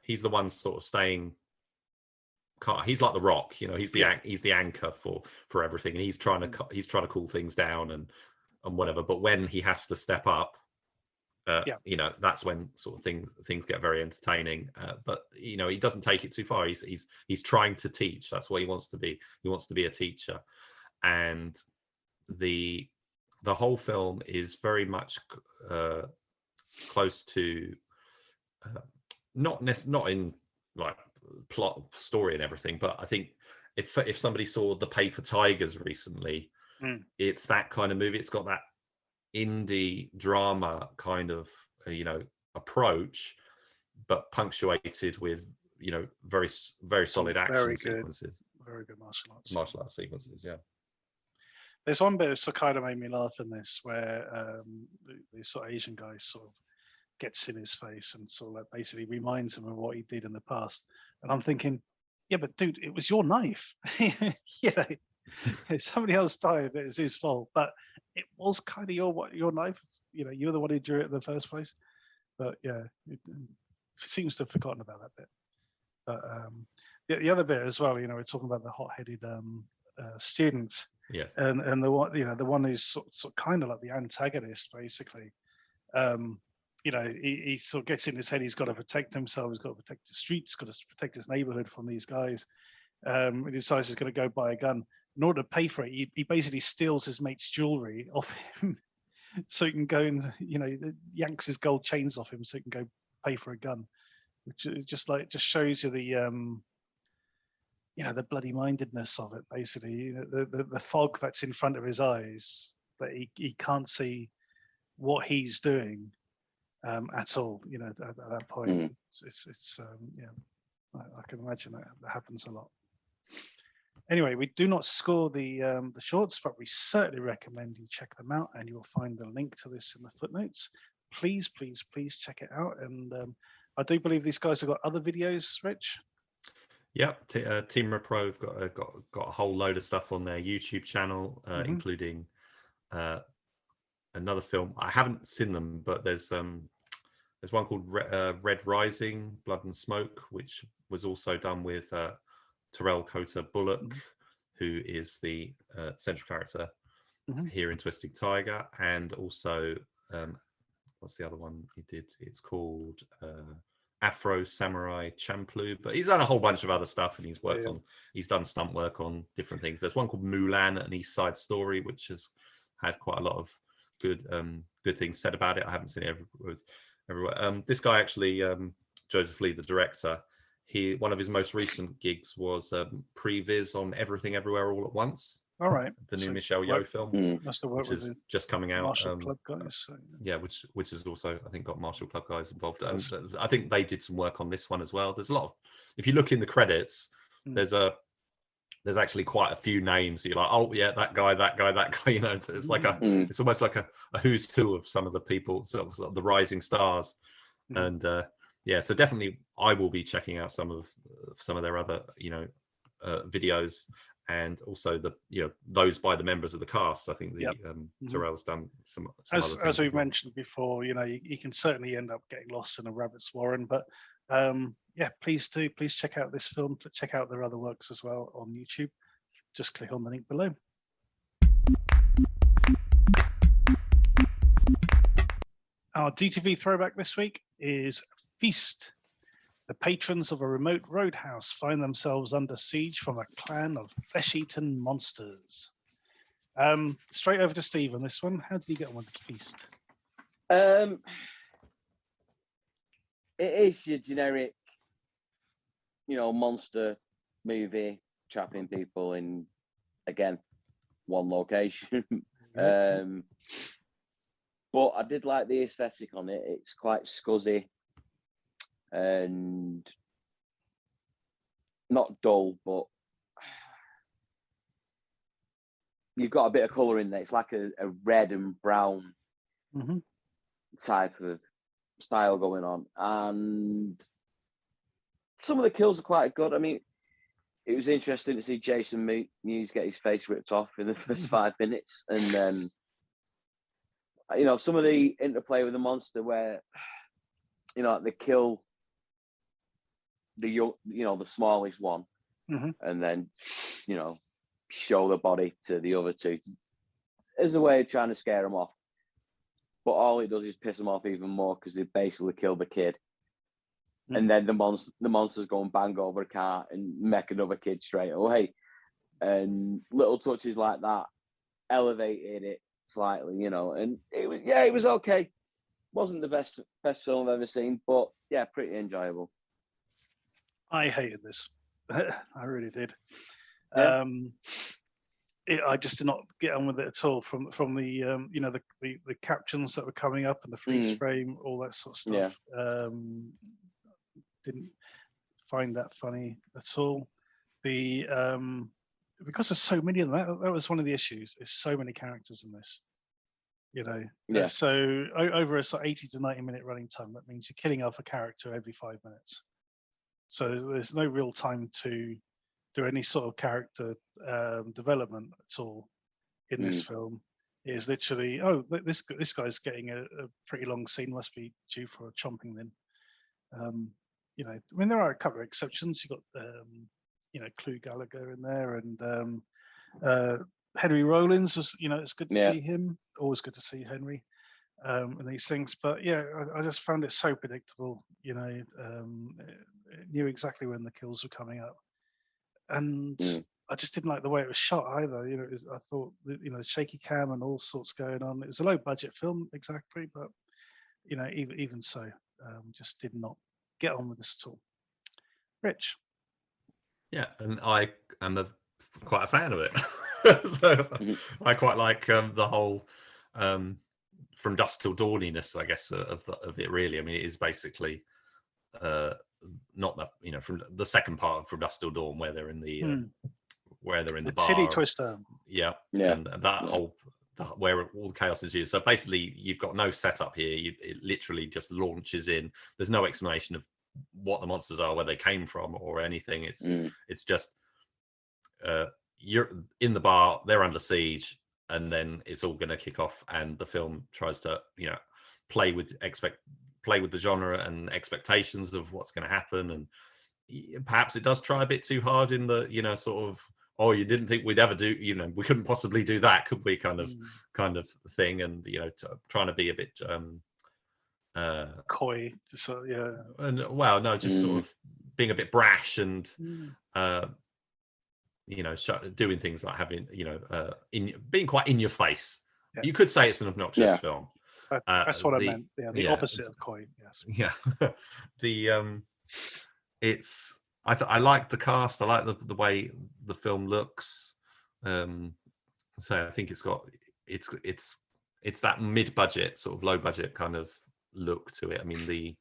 he's the one sort of staying. He's like the rock, he's the anchor for everything, and he's trying to cool things down and whatever. But when he has to step up, that's when sort of things get very entertaining. But he doesn't take it too far. He's trying to teach. That's what he wants to be. He wants to be a teacher, and the whole film is very much close to not in like plot, story, and everything. But I think if somebody saw The Paper Tigers recently, it's that kind of movie. It's got that indie drama kind of approach, but punctuated with very very solid action sequences. Very good martial arts sequences. Yeah, there's one bit that kind of made me laugh in this, where the sort of Asian guy sort of gets in his face and sort of like basically reminds him of what he did in the past. And I'm thinking, yeah, but dude, it was your knife. If somebody else died, it was his fault, but it was kind of your knife. You're the one who drew it in the first place. But yeah, it seems to have forgotten about that bit. But the other bit as well, we're talking about the hot-headed students. Yes. And the one, the one who's sort of kind of like the antagonist, basically. He sort of gets in his head. He's got to protect himself. He's got to protect the streets. Got to protect his neighborhood from these guys. He decides he's going to go buy a gun. In order to pay for it, he basically steals his mate's jewelry off him, so he can go and yanks his gold chains off him, so he can go pay for a gun. Which is just shows you the the bloody mindedness of it. Basically, the fog that's in front of his eyes, that he can't see what he's doing at all. At that point, it's I can imagine that happens a lot. Anyway, we do not score the shorts, but we certainly recommend you check them out, and you'll find a link to this in the footnotes. Please check it out. And I do believe these guys have got other videos, Rich. Yep, Team Repro have got a whole load of stuff on their YouTube channel, including another film. I haven't seen them, but there's one called Red Rising, Blood and Smoke, which was also done with Terrell Cota Bullock, who is the central character here in Twisted Tiger, and also what's the other one he did? It's called Afro Samurai Champloo. But he's done a whole bunch of other stuff, and he's worked on. He's done stunt work on different things. There's one called Mulan, an East Side Story, which has had quite a lot of good things said about it. I haven't seen it everywhere. This guy actually, Joseph Lee, the director. One of his most recent gigs was previs on Everything Everywhere All at Once. All right, the new Michelle Yeoh film, must have worked which is just coming out. Martial Club guys, so. Yeah, which is also, I think, got Martial Club guys involved. And I think they did some work on this one as well. There's a lot of, if you look in the credits, there's actually quite a few names. So you're like, oh yeah, that guy, you know. It's like it's almost like a who's who of some of the people, sort of the rising stars. And yeah, so definitely I will be checking out some of their other, you know, videos, and also those by the members of the cast. I think Terrell's done some other things as we as well. mentioned before, you know, you can certainly end up getting lost in a rabbit's warren, but yeah, please check out this film, check out their other works as well on YouTube. Just click on the link below. Our DTV throwback this week is Feast. The patrons of a remote roadhouse find themselves under siege from a clan of flesh-eaten monsters. Straight over to Steve on this one. How did you get on with the Feast? It is your generic, you know, monster movie, trapping people in, again, one location. But I did like the aesthetic on it. It's quite scuzzy and not dull, but you've got a bit of colour in there. It's like a red and brown type of style going on. And some of the kills are quite good. I mean, it was interesting to see Jason Mewes get his face ripped off in the first 5 minutes. And then, you know, some of the interplay with the monster where, you know, they kill the smallest one, and then, you know, show the body to the other two as a way of trying to scare them off. But all it does is piss them off even more because they basically killed the kid. And then the monsters go and bang over a car and make another kid straight away. And little touches like that elevated it slightly, you know. And it was okay. Wasn't the best film I've ever seen, but yeah, pretty enjoyable. I hated this. I really did. Yeah. I just did not get on with it at all. From the you know, the captions that were coming up and the freeze frame, all that sort of stuff. Yeah. Didn't find that funny at all. The because there's so many of them, that was one of the issues. There's so many characters in this, you know. Yeah. So over a sort of 80 to 90 minute running time, that means you're killing off a character every 5 minutes. So there's no real time to do any sort of character development at all in this film. It is literally, oh, this guy's getting a pretty long scene, must be due for a chomping then. You know, I mean, there are a couple of exceptions. You've got, you know, Clu Gallagher in there, and Henry Rollins was, you know, it's good to see him. Always good to see Henry in these things. But yeah, I just found it so predictable. You know, it knew exactly when the kills were coming up, and I just didn't like the way it was shot either. You know, I thought, you know, shaky cam and all sorts going on. It was a low budget film, exactly, but you know, even so, just did not get on with this at all. Rich. Yeah, and I am quite a fan of it. So I quite like the whole from dusk till dawniness, I guess, of it. Really, I mean, it is basically not that, you know, from the second part of From Dusk Till Dawn, where they're in the the bar. Titty twister. Yeah, and that whole where all the chaos ensues. So basically, you've got no setup here. It literally just launches in. There's no explanation of what the monsters are, where they came from, or anything. It's just you're in the bar, they're under siege, and then it's all going to kick off. And the film tries to, you know, play with the genre and expectations of what's going to happen. And perhaps it does try a bit too hard in the, you know, sort of, oh, you didn't think we'd ever do, you know, we couldn't possibly do that, could we, kind of thing. And, you know, trying to be a bit coy, so yeah, and well, no, just sort of being a bit brash and you know, doing things like having, you know, being quite in your face. You could say it's an obnoxious film. That's what I meant. Yeah, the opposite of coy. Yes. Yeah. It's I like the cast. I like the way the film looks. So I think it's that mid-budget, sort of low-budget kind of look to it. I mean,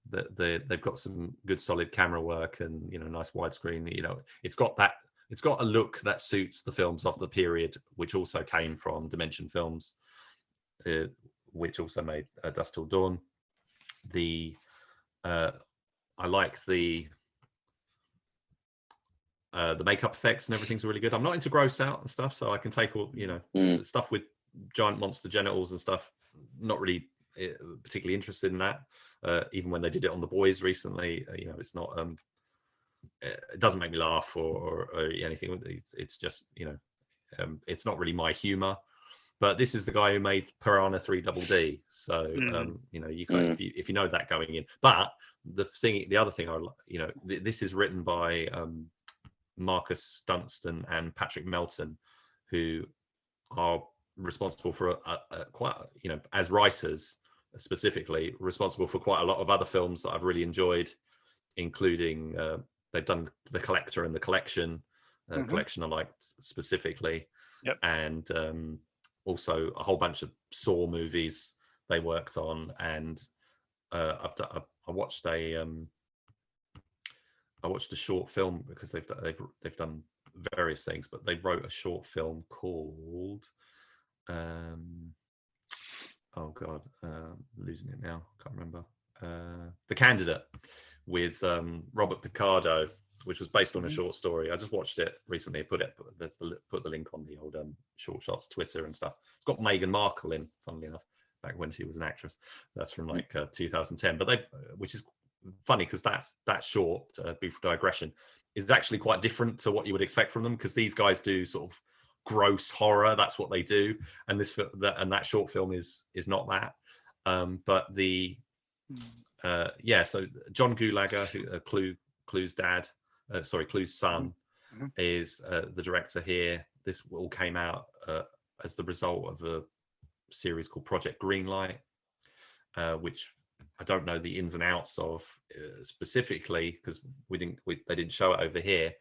they've got some good solid camera work and nice widescreen. It's got a look that suits the films of the period, which also came from Dimension Films, which also made Dusk Till Dawn. I like the makeup effects and everything's really good. I'm not into gross out and stuff, so I can take all stuff with giant monster genitals and stuff. Not really particularly interested in that. Even when they did it on The Boys recently, it's not. It doesn't make me laugh or anything. It's just it's not really my humor. But this is the guy who made Piranha 3 Double D, so you kind of, if you know that going in. But the other thing this is written by Marcus Dunstan and Patrick Melton, who are responsible for quite, as writers specifically, responsible for quite a lot of other films that I've really enjoyed, including they've done The Collector and The Collection. Collection I liked specifically, and also a whole bunch of Saw movies they worked on. And I watched a short film because they've done various things, but they wrote a short film called losing it now, can't remember. The Candidate, with Robert Picardo, which was based on a short story. I just watched it recently. Put the link on the old Short Shots Twitter and stuff. It's got Meghan Markle in, funnily enough, back when she was an actress. That's from 2010. But which is funny because that short, brief digression, is actually quite different to what you would expect from them, because these guys do sort of gross horror. That's what they do, and that short film is not that. But so John Gulager, who Clue's dad, Clue's son, is the director here. This all came out as the result of a series called Project Greenlight, which I don't know the ins and outs of specifically, because they didn't show it over here,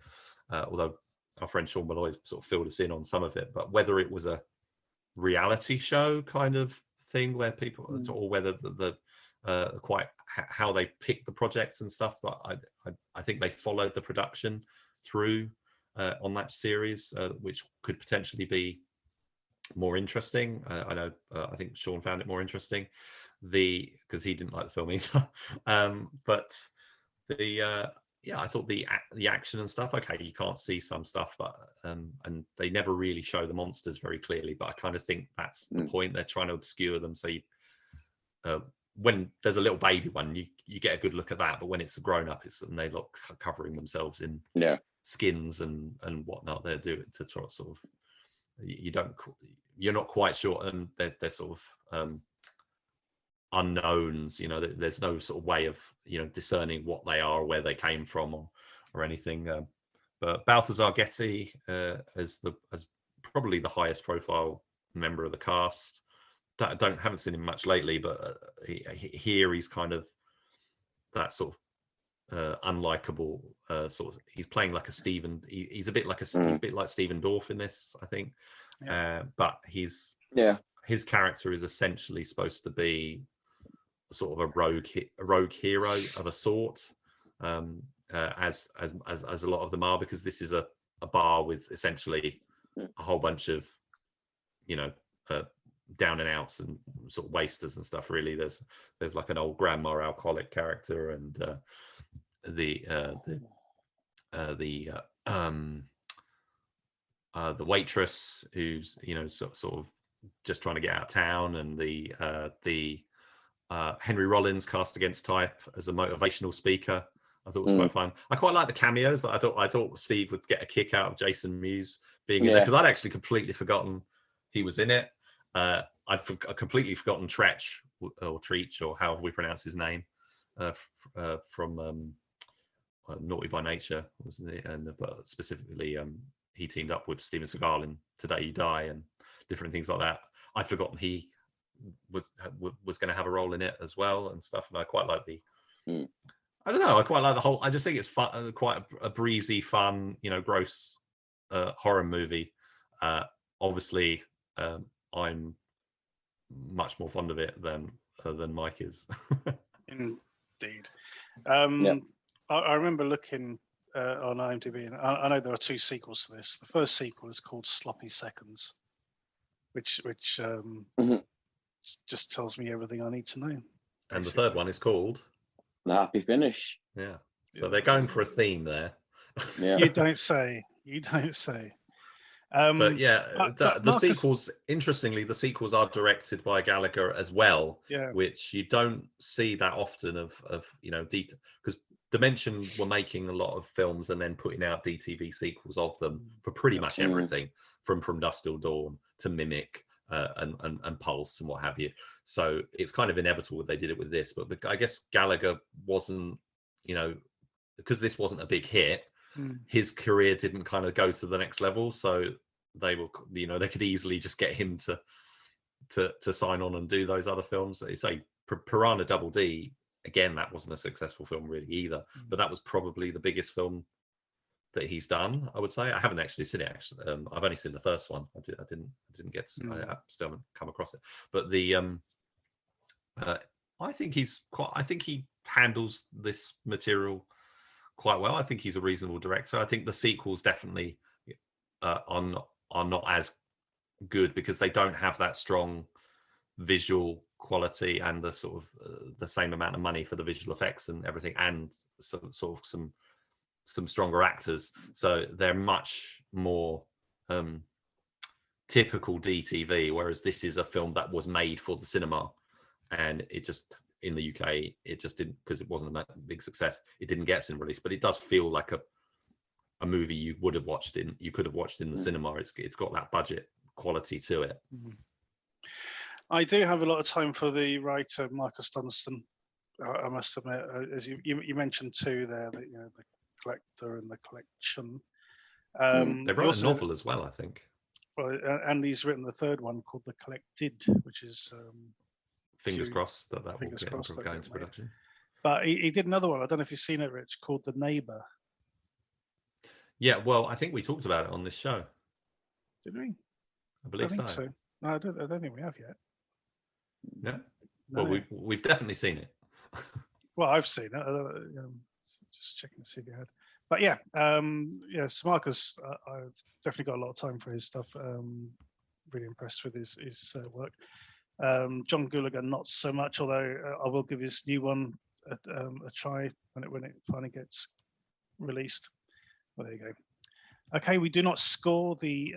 although our friend Sean Malloy sort of filled us in on some of it. But whether it was a reality show kind of thing where people, or whether the quite how they picked the projects and stuff, but I think they followed the production through on that series, which could potentially be more interesting. I think Sean found it more interesting, because he didn't like the film either. But I thought the action and stuff, okay, you can't see some stuff, but and they never really show the monsters very clearly, but I kind of think that's the point. They're trying to obscure them, so you when there's a little baby one, you get a good look at that, but when it's a grown up, and they look covering themselves in skins and whatnot, they're doing to sort of, you're not quite sure, and they're sort of unknowns. There's no sort of way of discerning what they are or where they came from or anything. But Balthazar Getty as probably the highest profile member of the cast. Haven't seen him much lately, but here he's kind of that sort of unlikable sort of. He's playing like a Stephen. He's a bit like he's a bit like Stephen Dorff in this, I think. But his character is essentially supposed to be sort of a rogue hero of a sort, as a lot of them are, because this is a bar with essentially a whole bunch of down and outs and sort of wasters and stuff. Really, there's like an old grandma alcoholic character, and the waitress who's sort of just trying to get out of town, and the Henry Rollins cast against type as a motivational speaker. I thought it was quite fun. I quite like the cameos. I thought Steve would get a kick out of Jason Mewes being in there, because I'd actually completely forgotten he was in it. I'd completely forgotten Treach, or however we pronounce his name, from Naughty by Nature, wasn't it? And but specifically, he teamed up with Steven Seagal in Today You Die and different things like that. I'd forgotten he was going to have a role in it as well and stuff. And I quite like I don't know. I quite like the whole. I just think it's fun, quite a breezy, fun, gross horror movie. Obviously, I'm much more fond of it than Mike is. Indeed. Yeah. I remember looking on IMDb, and I know there are 2 sequels to this. The first sequel is called Sloppy Seconds, which just tells me everything I need to know. And the third one is called The Happy Finish. Yeah. So they're going for a theme there. Yeah. You don't say. You don't say. But yeah, the Marcus, sequels, interestingly, the sequels are directed by Gallagher as well, yeah, which you don't see that often of detail, because Dimension were making a lot of films and then putting out DTV sequels of them for pretty much everything, from Dusk Till Dawn to Mimic and Pulse and what have you. So it's kind of inevitable that they did it with this, but I guess Gallagher wasn't, because this wasn't a big hit, his career didn't kind of go to the next level, so they were, they could easily just get him to sign on and do those other films. Say Piranha Double D, again, that wasn't a successful film really either, but that was probably the biggest film that he's done, I would say. I haven't actually seen it. Actually, I've only seen the first one. I didn't get. I still haven't come across it. But the I think he handles this material quite well. I think he's a reasonable director. I think the sequels definitely are not as good because they don't have that strong visual quality and the sort of the same amount of money for the visual effects and everything, and some stronger actors. So they're much more typical DTV, whereas this is a film that was made for the cinema, and it just, in the UK, it just didn't, because it wasn't a big success, it didn't get cinema release. But it does feel like a movie you could have watched in the cinema. It's got that budget quality to it. I do have a lot of time for the writer Marcus Dunstan. I must admit, as you mentioned 2 there, that the collector and the collection. They wrote a novel as well, I think. Well, and he's written the 3rd one called The Collected, which is fingers crossed that will go into production. But he did another one. I don't know if you've seen it, Rich, called The Neighbour. Yeah, well, I think we talked about it on this show. Did we? I believe so. No, I don't think we have yet. No. Well, we've definitely seen it. Well, I've seen it. Just checking to see if you had. But yeah, so Marcus, I've definitely got a lot of time for his stuff. Really impressed with his work. John Gulager, not so much, although I will give his new one a try when it finally gets released. Well, there you go. Okay, we do not score the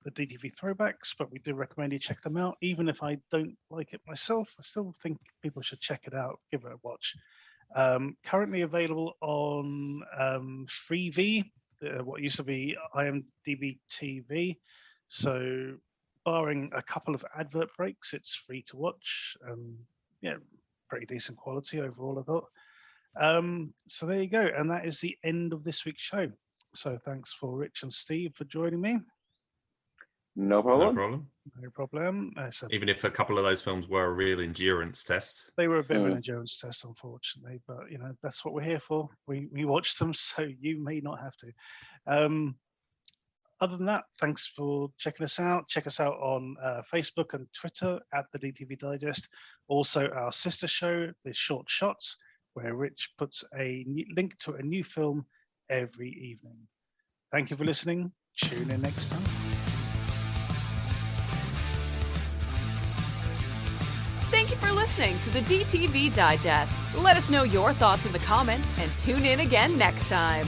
DTV throwbacks, but we do recommend you check them out. Even if I don't like it myself, I still think people should check it out, give it a watch. Currently available on Freevee, what used to be IMDb TV. So barring a couple of advert breaks, it's free to watch. Yeah, pretty decent quality overall, I thought. So there you go. And that is the end of this week's show. So thanks for Rich and Steve for joining me. No problem. No problem. Even if a couple of those films were a real endurance test. They were a bit of an endurance test, unfortunately, but that's what we're here for. We watch them, so you may not have to. Other than that, thanks for checking us out. Check us out on Facebook and Twitter at the DTV Digest. Also, our sister show, The Short Shots, where Rich puts a link to a new film every evening. Thank you for listening. Tune in next time. Thank you for listening to the DTV Digest. Let us know your thoughts in the comments and tune in again next time.